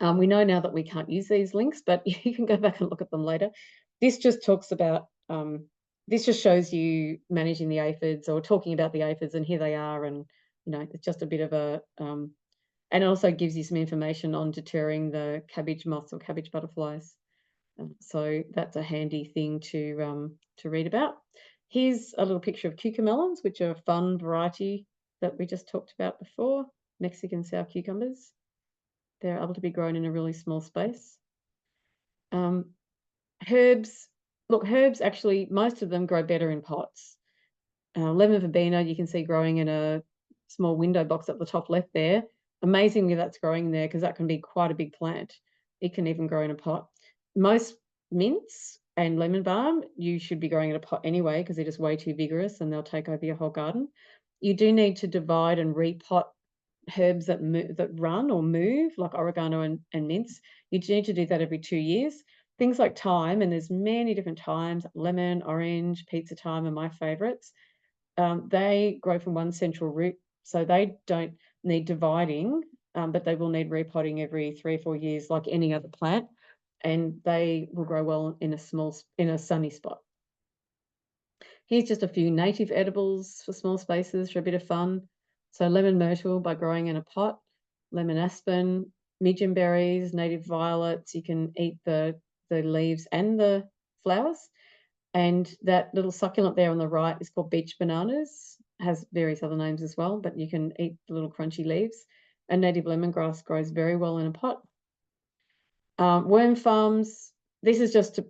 [SPEAKER 1] We know now that we can't use these links, but you can go back and look at them later. This just talks about, this just shows you managing the aphids, or talking about the aphids, and here they are, and it's just a bit of a, and it also gives you some information on deterring the cabbage moths or cabbage butterflies. So that's a handy thing to read about. Here's a little picture of cucamelons, which are a fun variety that we just talked about before, Mexican sour cucumbers. They're able to be grown in a really small space. Herbs, look, herbs actually, most of them grow better in pots. Lemon verbena, you can see growing in a small window box at the top left there. Amazingly, that's growing there because that can be quite a big plant. It can even grow in a pot. Most mints and lemon balm, you should be growing in a pot anyway, because they're just way too vigorous and they'll take over your whole garden. You do need to divide and repot herbs that run or move, like oregano and mints. You do need to do that every 2 years. Things like thyme, and there's many different thymes, lemon, orange, pizza thyme are my favorites. They grow from one central root, so they don't need dividing, but they will need repotting every 3 or 4 years, like any other plant, and they will grow well in a sunny spot. Here's just a few native edibles for small spaces for a bit of fun. So lemon myrtle by growing in a pot, lemon aspen, midgeonberries, native violets. You can eat the leaves and the flowers. And that little succulent there on the right is called beach bananas. Has various other names as well, but you can eat the little crunchy leaves. And native lemongrass grows very well in a pot. Worm farms. This is just a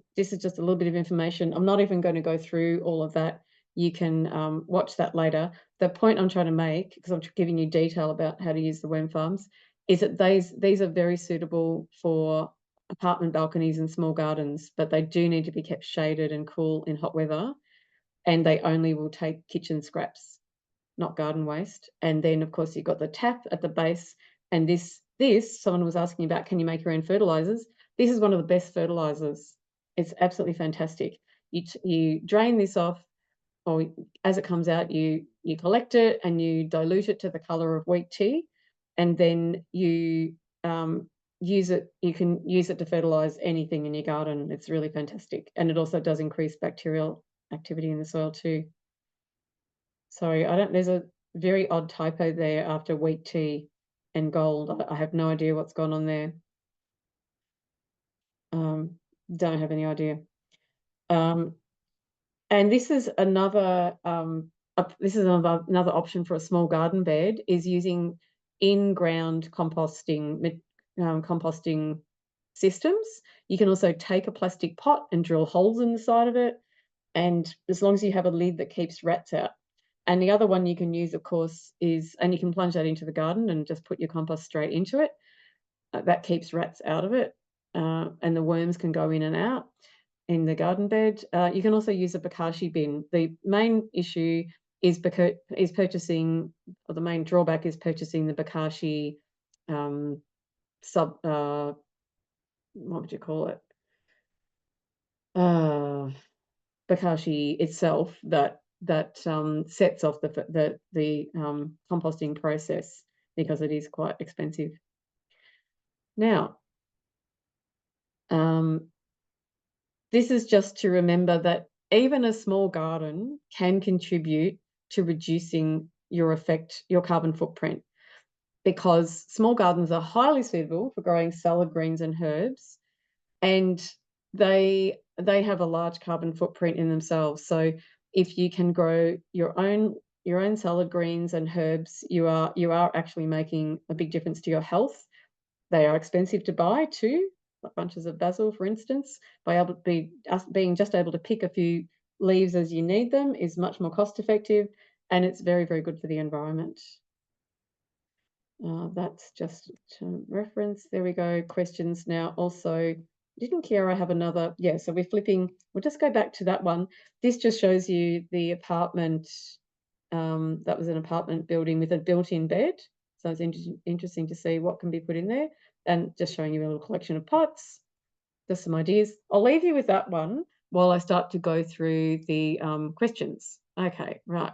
[SPEAKER 1] little bit of information. I'm not even going to go through all of that. You can watch that later. The point I'm trying to make, because I'm giving you detail about how to use the worm farms, is that these are very suitable for apartment balconies and small gardens, but they do need to be kept shaded and cool in hot weather, and they only will take kitchen scraps, not garden waste. And then, of course, you've got the tap at the base, and this someone was asking about, can you make your own fertilizers? This is one of the best fertilizers. It's absolutely fantastic. You drain this off, or as it comes out, you collect it and you dilute it to the color of wheat tea, and then you use it. You can use it to fertilize anything in your garden. It's really fantastic, and it also does increase bacterial activity in the soil too. Sorry, there's a very odd typo there after wheat tea and gold. I have no idea what's gone on there. Don't have any idea. And this is another another option for a small garden bed, is using in-ground composting systems. You can also take a plastic pot and drill holes in the side of it, and as long as you have a lid that keeps rats out. And the other one you can use, of course, is, and you can plunge that into the garden and just put your compost straight into it. That keeps rats out of it, and the worms can go in and out in the garden bed. You can also use a bokashi bin. The main issue is purchasing, or the main drawback is purchasing the bokashi what would you call it? Bokashi itself that sets off the composting process, because it is quite expensive. Now, this is just to remember that even a small garden can contribute to reducing your carbon footprint, because small gardens are highly suitable for growing salad greens and herbs, and they have a large carbon footprint in themselves. So if you can grow your own salad greens and herbs, you are actually making a big difference to your health. They are expensive to buy too, like bunches of basil, for instance. Being just able to pick a few leaves as you need them is much more cost effective, and it's very, very good for the environment. That's just to reference. There we go. Questions now. Also, didn't Kiara have another? Yeah, so we'll just go back to that one. This just shows you the apartment. That was an apartment building with a built-in bed. So it's interesting to see what can be put in there, and just showing you a little collection of pots, just some ideas. I'll leave you with that one while I start to go through the questions. Okay, right.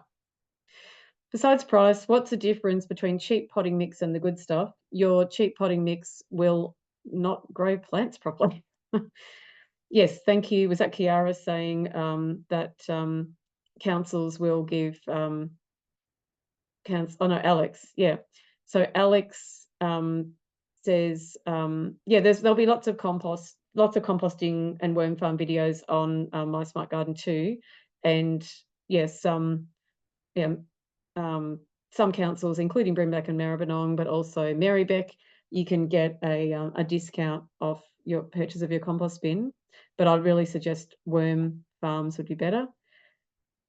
[SPEAKER 1] Besides price, what's the difference between cheap potting mix and the good stuff? Your cheap potting mix will not grow plants properly. Yes, thank you. Was that Kiara saying that councils will give Alex, yeah. So Alex says, yeah, there'll be lots of composting and worm farm videos on My Smart Garden too. And yes, some councils, including Brimbeck and Maribyrnong, but also Marybeck, you can get a discount off your purchase of your compost bin. But I'd really suggest worm farms would be better.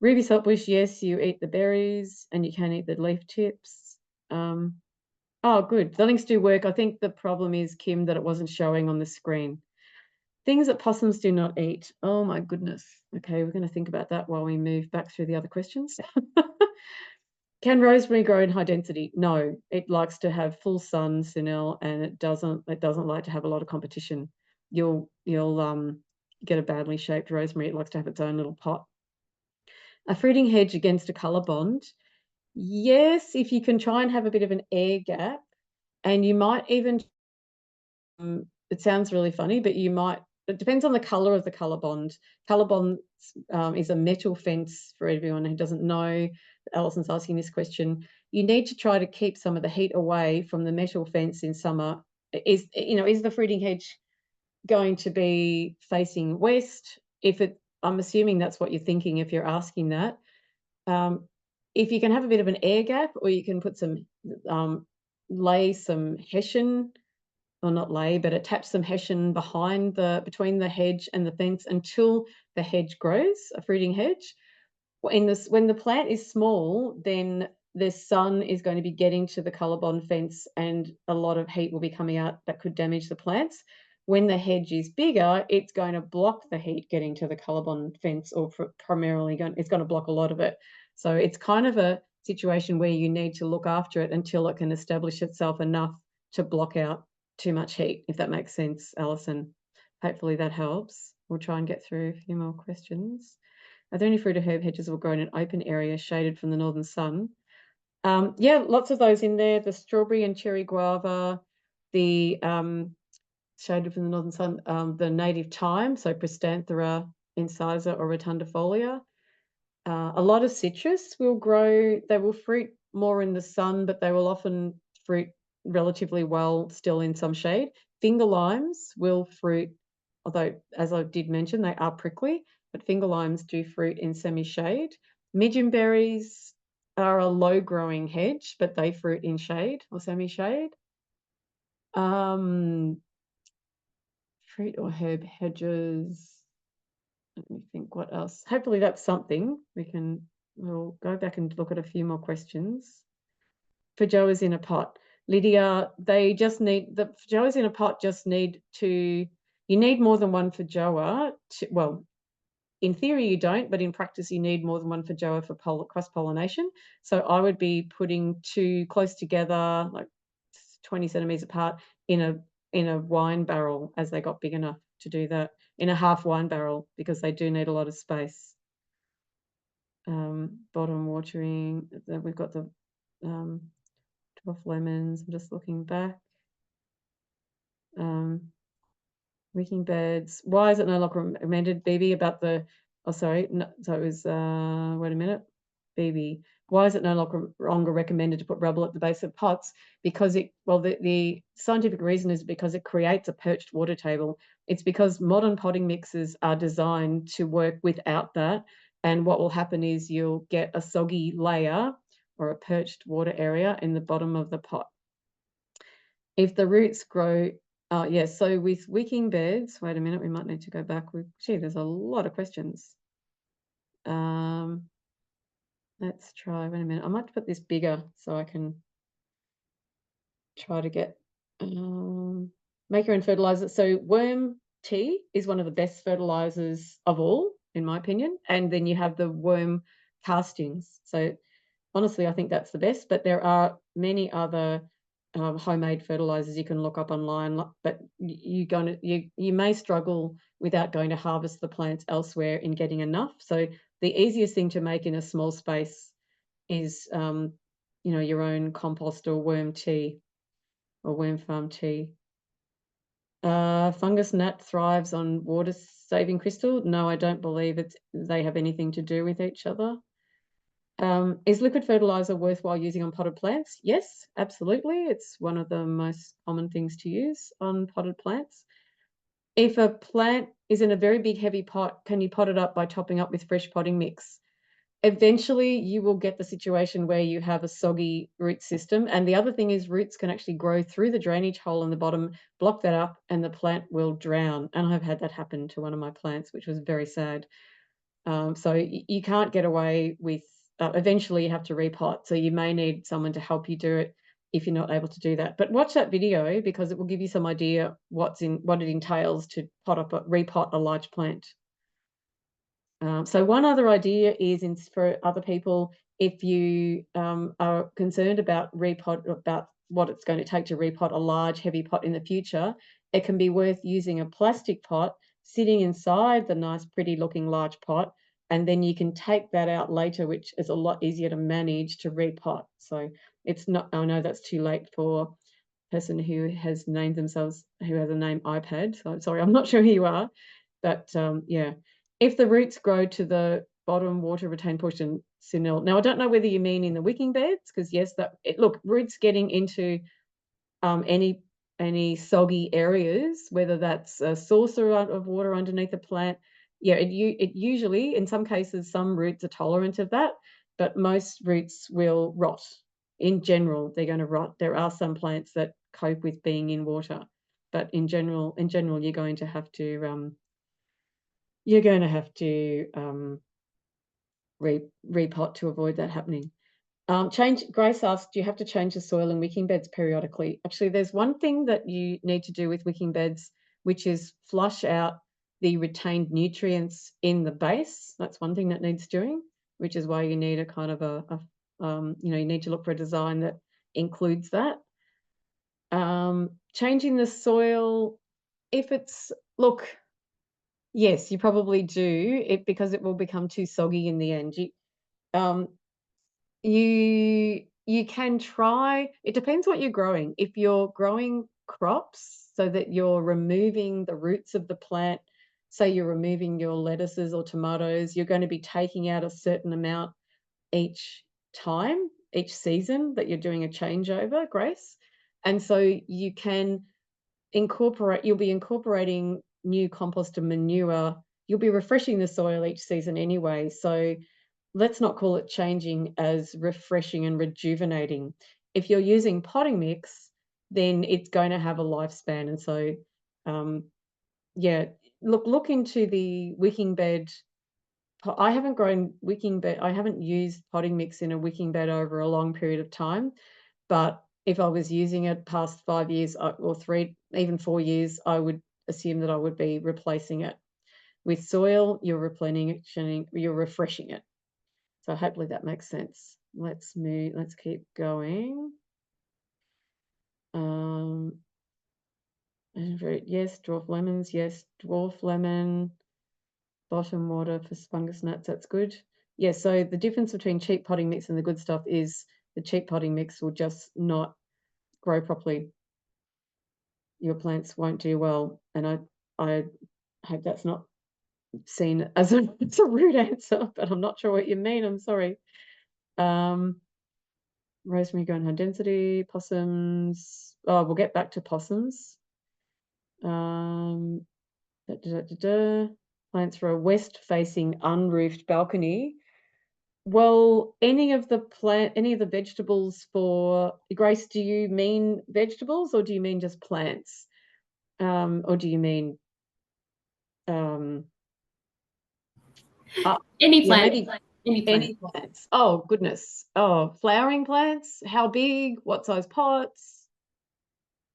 [SPEAKER 1] Ruby saltbush, yes, you eat the berries and you can eat the leaf tips. Oh, good. The links do work. I think the problem is, Kim, that it wasn't showing on the screen. Things that possums do not eat. Oh, my goodness. Okay, we're going to think about that while we move back through the other questions. Can rosemary grow in high density? No, it likes to have full sun, Sunil, and it doesn't like to have a lot of competition. You'll get a badly shaped rosemary. It likes to have its own little pot. A fruiting hedge against a colour bond. Yes, if you can try and have a bit of an air gap, and you might even, it sounds really funny, but you might it depends on the colour of the colour bond. Colour bond is a metal fence for everyone who doesn't know. Alison's asking this question. You need to try to keep some of the heat away from the metal fence in summer. Is the fruiting hedge going to be facing west? I'm assuming that's what you're thinking if you're asking that. If you can have a bit of an air gap, or you can put lay some hessian, or not lay, but attach some hessian between the hedge and the fence until the hedge grows, a fruiting hedge. When the plant is small, then the sun is going to be getting to the colour-bond fence, and a lot of heat will be coming out that could damage the plants. When the hedge is bigger, it's going to block the heat getting to the colour-bond fence, or it's going to block a lot of it. So it's kind of a situation where you need to look after it until it can establish itself enough to block out too much heat, if that makes sense, Alison. Hopefully that helps. We'll try and get through a few more questions. Are there any fruit or herb hedges that will grow in an open area shaded from the northern sun? Yeah, lots of those in there. The strawberry and cherry guava, the shaded from the northern sun, the native thyme, so Pristanthera incisa or rotundifolia. A lot of citrus will grow. They will fruit more in the sun, but they will often fruit relatively well still in some shade. Finger limes will fruit, although, as I did mention, they are prickly, but finger limes do fruit in semi-shade. Midgeonberries are a low-growing hedge, but they fruit in shade or semi-shade. Fruit or herb hedges. Let me think what else. Hopefully that's something. We'll go back and look at a few more questions. Feijoas in a pot. Lydia, feijoas in a pot you need more than one feijoa. Well, in theory you don't, but in practice you need more than one feijoa for cross-pollination. So I would be putting two close together, like 20 centimetres apart, in a wine barrel as they got big enough to do that, in a half wine barrel, because they do need a lot of space. Bottom watering, we've got the 12 lemons. I'm just looking back. Wicking beds. Why is it no longer recommended, BB, about the, oh, sorry, no, so it was, wait a minute, BB. Why is it no longer recommended to put rubble at the base of pots? Because the scientific reason is because it creates a perched water table. It's because modern potting mixes are designed to work without that. And what will happen is you'll get a soggy layer or a perched water area in the bottom of the pot. If the roots grow, yes, so with wicking beds, wait a minute, we might need to go back. Gee, there's a lot of questions. Let's try, wait a minute. I might put this bigger so I can try to get, make your own fertilizer. So worm tea is one of the best fertilizers of all, in my opinion. And then you have the worm castings. So honestly, I think that's the best, but there are many other homemade fertilizers you can look up online, but you may struggle without going to harvest the plants elsewhere in getting enough. So the easiest thing to make in a small space is your own compost or worm tea or worm farm tea. Fungus gnat thrives on water saving crystal. No, I don't believe they have anything to do with each other. Is liquid fertilizer worthwhile using on potted plants? Yes, absolutely. It's one of the most common things to use on potted plants. If a plant is in a very big, heavy pot, can you pot it up by topping up with fresh potting mix? Eventually, you will get the situation where you have a soggy root system. And the other thing is roots can actually grow through the drainage hole in the bottom, block that up, and the plant will drown. And I've had that happen to one of my plants, which was very sad. So you can't get away with, eventually you have to repot. So you may need someone to help you do it if you're not able to do that. But watch that video because it will give you some idea what it entails to repot a large plant. So one other idea is for other people, if you are concerned about what it's going to take to repot a large, heavy pot in the future, it can be worth using a plastic pot sitting inside the nice, pretty looking large pot, and then you can take that out later, which is a lot easier to manage to repot. So it's not, I know that's too late for person who has named themselves, who has a name iPad. So sorry, I'm not sure who you are, but yeah, if the roots grow to the bottom water retained portion, Sunil. Now I don't know whether you mean in the wicking beds, because yes, look, roots getting into any soggy areas, whether that's a saucer of water underneath a plant. Yeah, it usually, in some cases, some roots are tolerant of that, but most roots will rot. In general, they're going to rot. There are some plants that cope with being in water, but in general, you're going to have to repot to avoid that happening. Grace asked, do you have to change the soil in wicking beds periodically? Actually, there's one thing that you need to do with wicking beds, which is flush out the retained nutrients in the base. That's one thing that needs doing, which is why you need a kind of you need to look for a design that includes that. Changing the soil, look, yes, you probably do, because it will become too soggy in the end. You can try. It depends what you're growing. If you're growing crops so that you're removing the roots of the plant, say you're removing your lettuces or tomatoes, you're going to be taking out a certain amount each season that you're doing a changeover, Grace. And so you can you'll be incorporating new compost and manure. You'll be refreshing the soil each season anyway. So let's not call it changing as refreshing and rejuvenating. If you're using potting mix, then it's going to have a lifespan. And so, yeah, look into the wicking bed. I haven't grown wicking bed. I haven't used potting mix in a wicking bed over a long period of time. But if I was using it past 5 years or 3, even 4 years, I would assume that I would be replacing it with soil. You're replenishing, you're refreshing it. So hopefully that makes sense. Let's keep going. Yes, dwarf lemons. Yes, dwarf lemon. Bottom water for fungus gnats. That's good. Yeah, so the difference between cheap potting mix and the good stuff is the cheap potting mix will just not grow properly. Your plants won't do well. And I hope that's not seen as a rude answer, but I'm not sure what you mean. I'm sorry. Rosemary growing high density, possums. Oh, we'll get back to possums. Plants for a west-facing unroofed balcony. Well, any of the vegetables for Grace, do you mean vegetables or do you mean just plants? Or do you mean
[SPEAKER 2] Any
[SPEAKER 1] yeah,
[SPEAKER 2] plant.
[SPEAKER 1] maybe
[SPEAKER 2] Any plant.
[SPEAKER 1] any plants. Oh, goodness. Oh, flowering plants? How big? What size pots?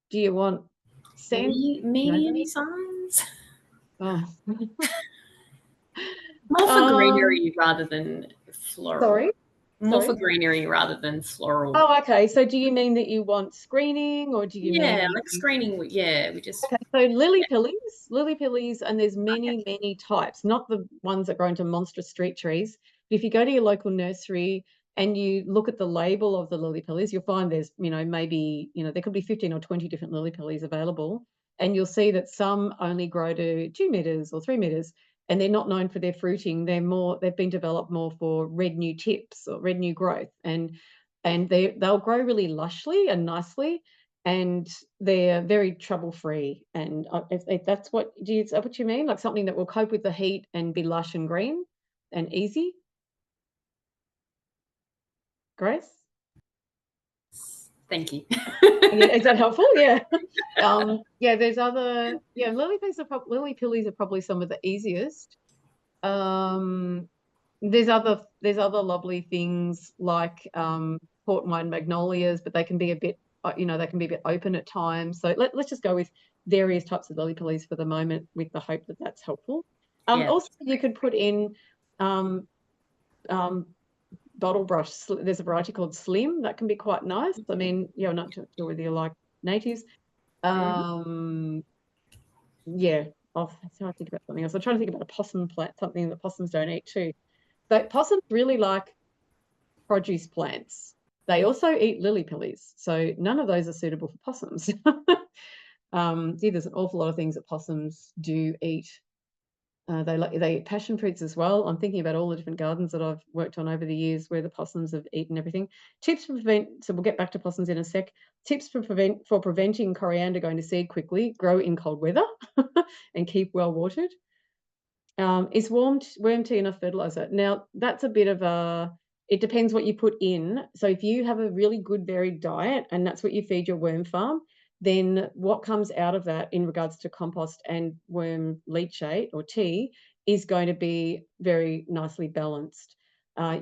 [SPEAKER 1] Do you want
[SPEAKER 2] Medium size.
[SPEAKER 1] Oh.
[SPEAKER 2] More for greenery rather than floral.
[SPEAKER 1] Sorry?
[SPEAKER 2] More for greenery rather than floral.
[SPEAKER 1] Oh, okay. So do you mean that you want screening or do you mean
[SPEAKER 2] like screening? Yeah, we just.
[SPEAKER 1] Okay, so lily pillies, and there's many types, not the ones that grow into monstrous street trees. But if you go to your local nursery and you look at the label of the lily pillies, you'll find there's, maybe, there could be 15 or 20 different lily pillies available. And you'll see that some only grow to 2 meters or 3 meters, and they're not known for their fruiting. They've been developed more for red new tips or red new growth. And they'll grow really lushly and nicely, and they're very trouble-free. And if that's what, is that what you mean? Like something that will cope with the heat and be lush and green and easy? Grace?
[SPEAKER 2] Thank you.
[SPEAKER 1] Yeah, is that helpful? Yeah. Yeah, there's other, lily pillies are probably some of the easiest. There's other lovely things like port wine magnolias, but they can be a bit, they can be a bit open at times. So let's just go with various types of lily pillies for the moment, with the hope that that's helpful. Also, you could put in bottle brush. There's a variety called Slim that can be quite nice. I mean, not sure whether you like natives. Yeah. Oh, that's how I think about something else. I'm trying to think about a possum plant, something that possums don't eat too. But possums really like produce plants. They also eat lily pillies, so none of those are suitable for possums. See, there's an awful lot of things that possums do eat. They eat passion fruits as well. I'm thinking about all the different gardens that I've worked on over the years where the possums have eaten everything. Tips for prevent. So we'll get back to possums in a sec. Tips for preventing coriander going to seed quickly: grow in cold weather and keep well watered. Is worm tea enough fertilizer? Now, that's a bit of a it depends what you put in. So if you have a really good varied diet and that's what you feed your worm farm, then what comes out of that in regards to compost and worm leachate or tea is going to be very nicely balanced.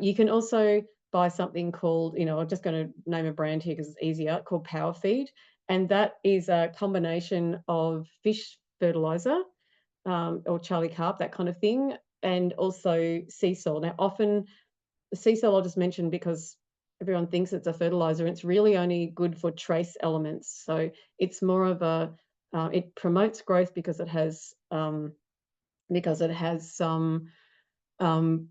[SPEAKER 1] You can also buy something called, I'm just going to name a brand here because it's easier, called Power Feed. And that is a combination of fish fertilizer or Charlie Carp, that kind of thing, and also sea salt. Now, often the sea salt I'll just mention because everyone thinks it's a fertilizer. It's really only good for trace elements. So it's more of it promotes growth because it has some um,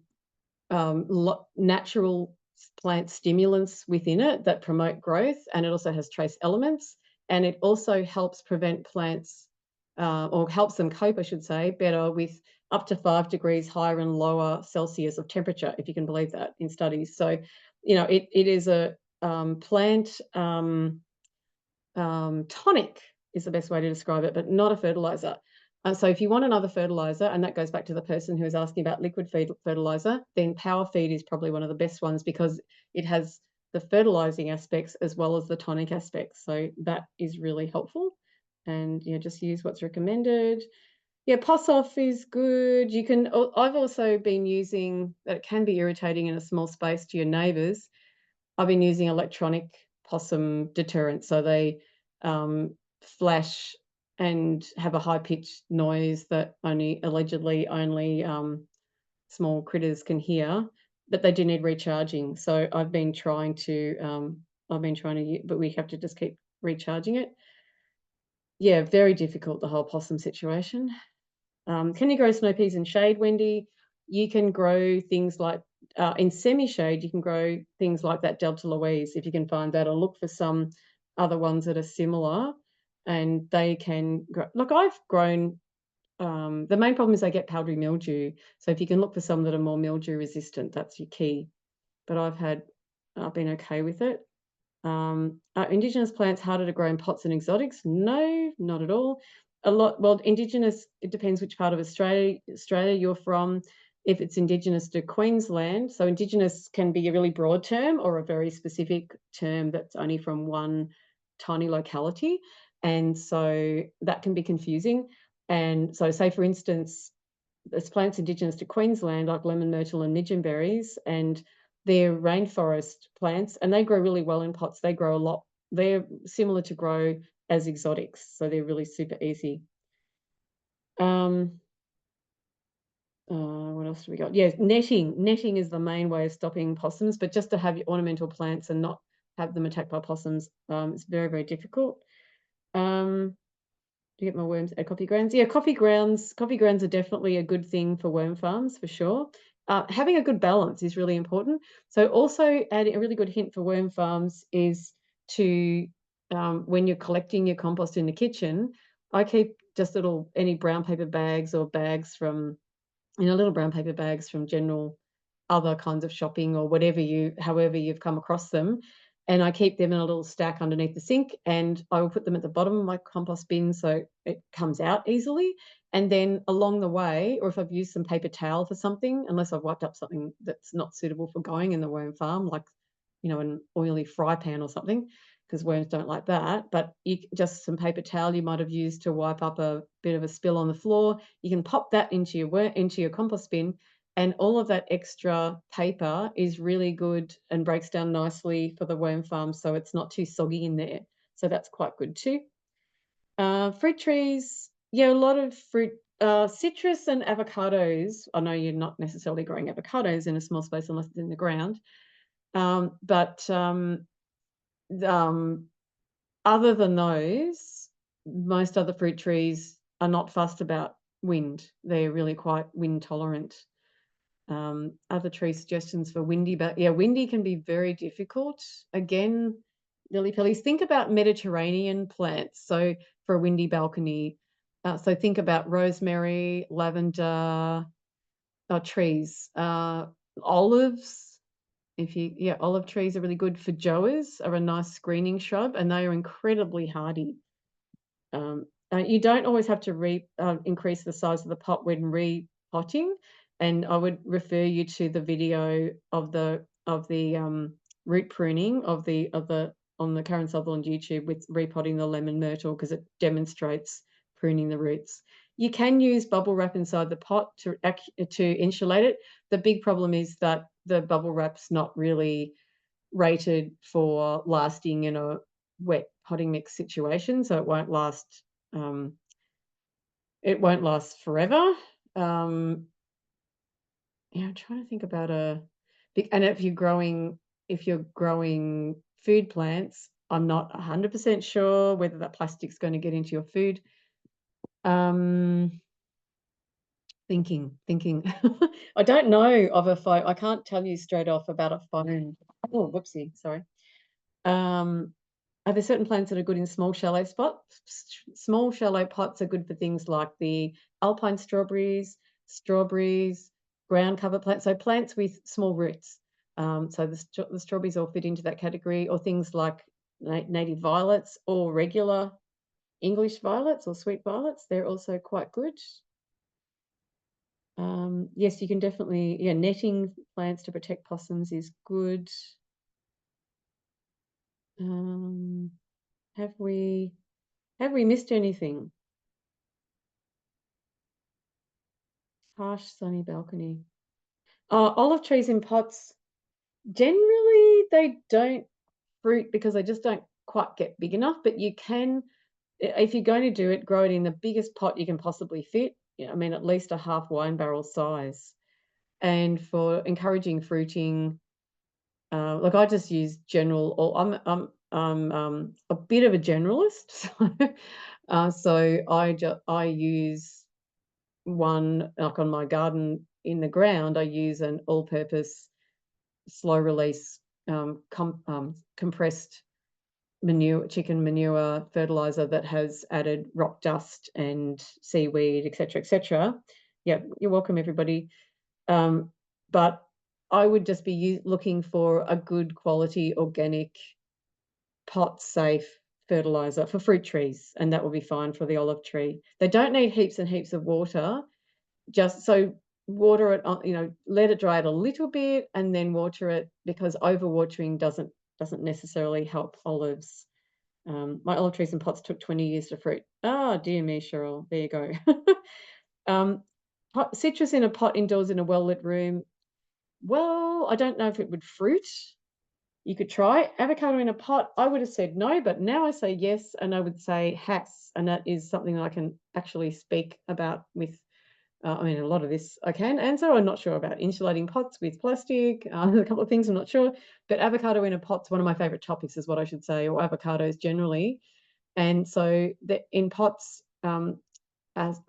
[SPEAKER 1] natural plant stimulants within it that promote growth, and it also has trace elements, and it also helps prevent plants or helps them cope, I should say, better with up to 5 degrees higher and lower Celsius of temperature, if you can believe that in studies. So, it is a plant tonic is the best way to describe it, but not a fertilizer. So if you want another fertilizer, and that goes back to the person who was asking about liquid feed fertilizer, then Power Feed is probably one of the best ones because it has the fertilizing aspects as well as the tonic aspects. So that is really helpful. And just use what's recommended. Yeah, Poss Off is good. I've also been using that. It can be irritating in a small space to your neighbours. I've been using electronic possum deterrent, so they flash and have a high pitched noise that allegedly only small critters can hear, but they do need recharging. So I've been trying to, but we have to just keep recharging it. Yeah, very difficult, the whole possum situation. Can you grow snow peas in shade, Wendy? You can grow things like in semi-shade, you can grow things like that Delta Louise, if you can find that, or look for some other ones that are similar, and they can grow. Look, I've grown. The main problem is they get powdery mildew. So if you can look for some that are more mildew resistant, that's your key. But I've been okay with it. Are Indigenous plants harder to grow in pots than exotics? No, not at all. Well, Indigenous, it depends which part of Australia you're from. If it's Indigenous to Queensland, so Indigenous can be a really broad term or a very specific term that's only from one tiny locality. And so that can be confusing. And so, say, for instance, there's plants Indigenous to Queensland, like lemon myrtle and midgeonberries, and they're rainforest plants, and they grow really well in pots. They grow a lot. They're similar to grow as exotics, so they're really super easy. What else do we got? Yeah, netting. Netting is the main way of stopping possums, but just to have your ornamental plants and not have them attacked by possums, it's very, very difficult. To get my worms at coffee grounds. Yeah, coffee grounds are definitely a good thing for worm farms for sure. Having a good balance is really important. So also adding a really good hint for worm farms is to when you're collecting your compost in the kitchen, I keep just any brown paper bags or bags from little brown paper bags from general other kinds of shopping or however you've come across them. And I keep them in a little stack underneath the sink, and I will put them at the bottom of my compost bin so it comes out easily. And then along the way, or if I've used some paper towel for something, unless I've wiped up something that's not suitable for going in the worm farm, like, an oily fry pan or something, because worms don't like that. But just some paper towel you might have used to wipe up a bit of a spill on the floor, you can pop that into your compost bin, and all of that extra paper is really good and breaks down nicely for the worm farm, so it's not too soggy in there. So that's quite good too. Fruit trees, yeah, a lot of fruit, citrus and avocados. I know you're not necessarily growing avocados in a small space unless it's in the ground, but other than those, most other fruit trees are not fussed about wind. They're really quite wind tolerant. Other tree suggestions for windy, but yeah, windy can be very difficult. Again, lily-pillies, think about Mediterranean plants. So for a windy balcony, so think about rosemary, lavender, trees, olives. Olive trees are really good. Feijoas are a nice screening shrub, and they are incredibly hardy. You don't always have to increase the size of the pot when repotting, and I would refer you to the video of the root pruning of the on the Karen Sutherland YouTube with repotting the lemon myrtle, because it demonstrates pruning the roots. You can use bubble wrap inside the pot to insulate it. The big problem is that the bubble wrap's not really rated for lasting in a wet potting mix situation, so it won't last. It won't last forever. I'm trying to think about and if you're growing food plants, I'm not 100% sure whether that plastic's going to get into your food. Thinking. I don't know of a phone. I can't tell you straight off about a phone. Oh, whoopsie, sorry. Are there certain plants that are good in small shallow spots? Small shallow pots are good for things like the alpine strawberries, ground cover plants, so plants with small roots. So the strawberries all fit into that category, or things like native violets or regular English violets or sweet violets. They're also quite good. Yes, you can definitely, netting plants to protect possums is good. Have we missed anything? Harsh sunny balcony. Olive trees in pots, generally they don't fruit because they just don't quite get big enough, but you can, if you're going to do it, grow it in the biggest pot you can possibly fit. I mean, at least a half wine barrel size. And for encouraging fruiting, look, I just use general, or I'm a bit of a generalist, so I use one, like on my garden in the ground, I use an all-purpose slow release compressed chicken manure fertilizer that has added rock dust and seaweed, etc., etc. Yeah, you're welcome, everybody. But I would just be looking for a good quality organic pot safe fertilizer for fruit trees, and that will be fine for the olive tree. They don't need heaps and heaps of water. Just so water it, let it dry out a little bit and then water it, because overwatering doesn't necessarily help olives. My olive trees and pots took 20 years to fruit. Oh, dear me, Cheryl. There you go. Citrus in a pot indoors in a well-lit room. Well, I don't know if it would fruit. You could try. Avocado in a pot, I would have said no, but now I say yes, and I would say has, and that is something that I can actually speak about with. I mean, a lot of this I can answer. I'm not sure about insulating pots with plastic. There's a couple of things I'm not sure, but avocado in a pot's one of my favorite topics, is what I should say, or avocados generally. And so in pots, a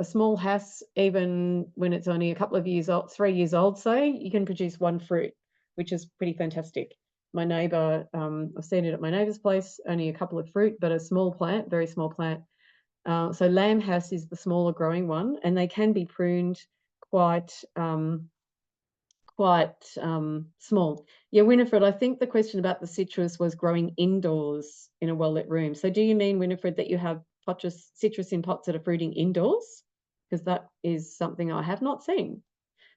[SPEAKER 1] small house, even when it's only a couple of years old, 3 years old, say, you can produce one fruit, which is pretty fantastic. My neighbour, I've seen it at my neighbour's place, only a couple of fruit, but a small plant, very small plant. So lamb house is the smaller growing one, and they can be pruned quite small. Yeah, Winifred, I think the question about the citrus was growing indoors in a well-lit room. So do you mean, Winifred, that you have citrus in pots that are fruiting indoors? Because that is something I have not seen.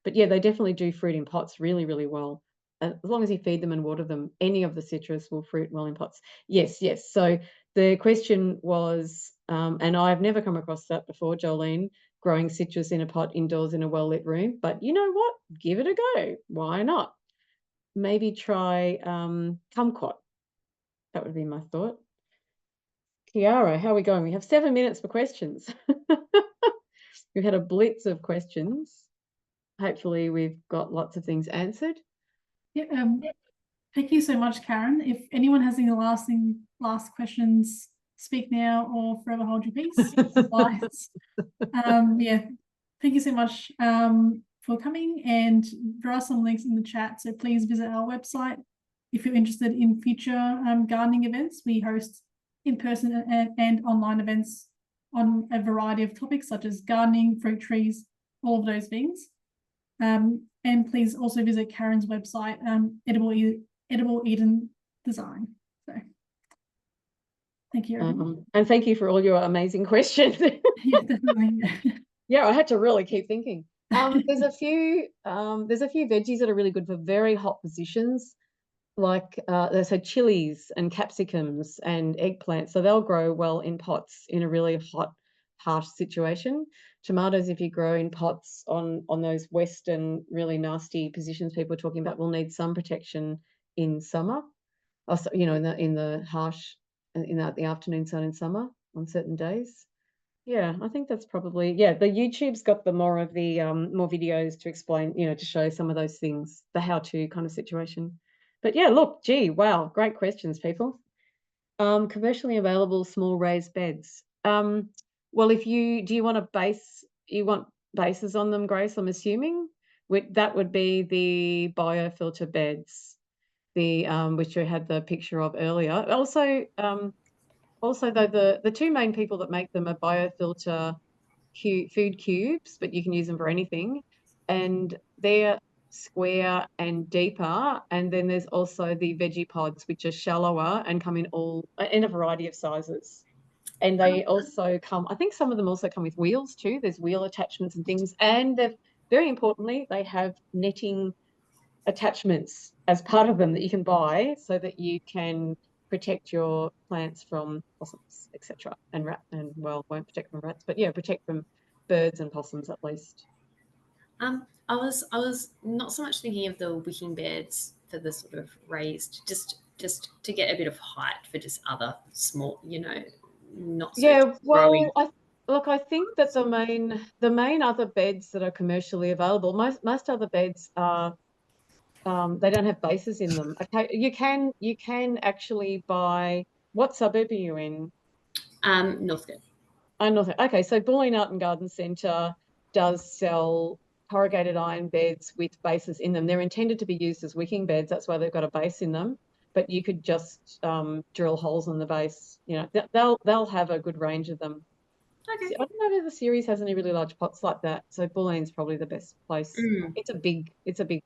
[SPEAKER 1] But yeah, they definitely do fruit in pots really, really well. As long as you feed them and water them, any of the citrus will fruit well in pots. Yes. So the question was, and I've never come across that before, Jolene, growing citrus in a pot indoors in a well-lit room. But you know what? Give it a go. Why not? Maybe try kumquat. That would be my thought. Kiara, how are we going? We have 7 minutes for questions. We've had a blitz of questions. Hopefully we've got lots of things answered.
[SPEAKER 2] Yeah, thank you so much, Karen. If anyone has any last questions, speak now or forever hold your peace. Yeah, thank you so much coming, and there are some links in the chat, so please visit our website if you're interested in future gardening events. We host in-person and online events on a variety of topics such as gardening, fruit trees, all of those things. And please also visit Karen's website, Edible Eden Design. So thank you, everyone.
[SPEAKER 1] And thank you for all your amazing questions.
[SPEAKER 2] Yeah, definitely.
[SPEAKER 1] Yeah, I had to really keep thinking. There's a few veggies that are really good for very hot positions, like so chilies and capsicums and eggplants. So they'll grow well in pots in a really hot, harsh situation. Tomatoes, if you grow in pots on those western really nasty positions people are talking about, will need some protection in summer. Also, you know, in the harsh, the afternoon sun in summer on certain days. Yeah, I think that's probably, yeah, the YouTube's got the more of the more videos to explain, you know, to show some of those things, the how-to kind of situation. But yeah, look, gee, wow, great questions, people. Commercially available small raised beds. Well, do you want bases on them, Grace, I'm assuming? That would be the biofilter beds, the which you had the picture of earlier. Also, though, the two main people that make them are biofilter food cubes, but you can use them for anything, and they're square and deeper. And then there's also the veggie pods, which are shallower and come in a variety of sizes. And they also come, I think some of them also come with wheels too. There's wheel attachments and things, and very importantly, they have netting attachments as part of them that you can buy so that you can protect your plants from possums, etc. And well, won't protect from rats, but yeah, protect from birds and possums at least.
[SPEAKER 3] I was not so much thinking of the wicking beds for the sort of raised, just to get a bit of height for just other small, you know, not so growing.
[SPEAKER 1] I think that the main other beds that are commercially available, most other beds are they don't have bases in them. Okay, you can actually buy. What suburb are you in?
[SPEAKER 3] Northcote.
[SPEAKER 1] Okay, so Bulleen Art and Garden Centre does sell corrugated iron beds with bases in them. They're intended to be used as wicking beds. That's why they've got a base in them. But you could just drill holes in the base. You know, they'll have a good range of them.
[SPEAKER 3] Okay.
[SPEAKER 1] I don't know whether the series has any really large pots like that. So Bulleen's probably the best place. It's a big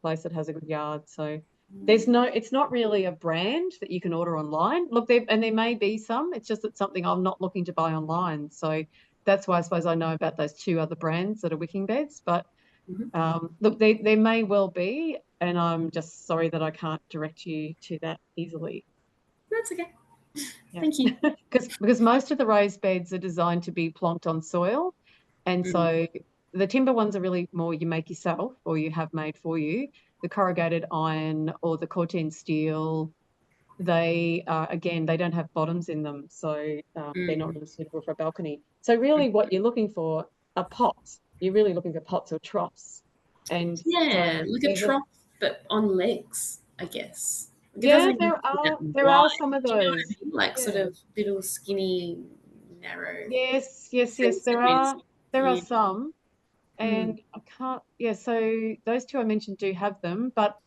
[SPEAKER 1] place that has a good yard. So it's not really a brand that you can order online. Look, there may be some. It's just that something I'm not looking to buy online. So that's why I suppose I know about those two other brands that are wicking beds. But look, there may well be, and I'm just sorry that I can't direct you to that easily.
[SPEAKER 3] That's okay.
[SPEAKER 1] Yeah.
[SPEAKER 3] Thank you.
[SPEAKER 1] Because most of the raised beds are designed to be plonked on soil, and so the timber ones are really more you make yourself or you have made for you. The corrugated iron or the corten steel, they don't have bottoms in them, so they're not really suitable for a balcony. So really, what you're looking for are pots. You're really looking for pots or troughs, and
[SPEAKER 3] yeah,
[SPEAKER 1] so
[SPEAKER 3] like a trough, but on legs, I guess.
[SPEAKER 1] Yeah, there are some of those.
[SPEAKER 3] You know what I mean? Like sort of little skinny, narrow.
[SPEAKER 1] Yes. There are some, and I can't. Yeah, so those two I mentioned do have them, but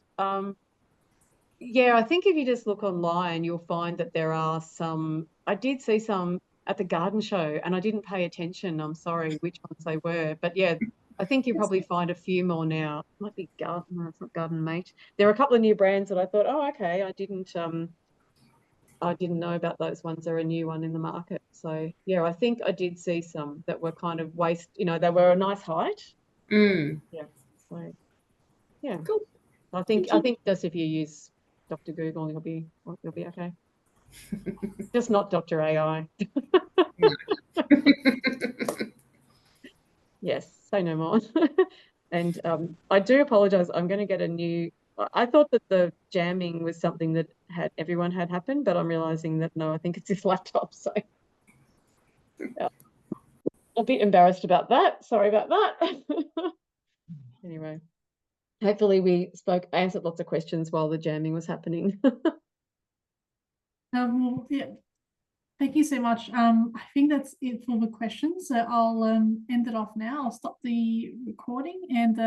[SPEAKER 1] yeah, I think if you just look online, you'll find that there are some. I did see some at the garden show, and I didn't pay attention. I'm sorry which ones they were, but yeah, I think you'll probably find a few more now. It might be Garden, it's not Garden Mate. There are a couple of new brands that I thought, oh, okay, I didn't know about those ones. They're a new one in the market. So yeah, I think I did see some that were kind of they were a nice height. Yeah. So yeah.
[SPEAKER 3] Cool.
[SPEAKER 1] I think just if you use Dr. Google, you'll be okay. Just not Dr. AI. Yes, say no more. And I do apologize. I'm going to get a new. I thought that the jamming was something that everyone had happened, but I'm realizing that no, I think it's this laptop. So yeah. A bit embarrassed about that. Sorry about that. Anyway, hopefully we answered lots of questions while the jamming was happening.
[SPEAKER 2] Well, yeah. Thank you so much. I think that's it for the questions. So I'll end it off now. I'll stop the recording and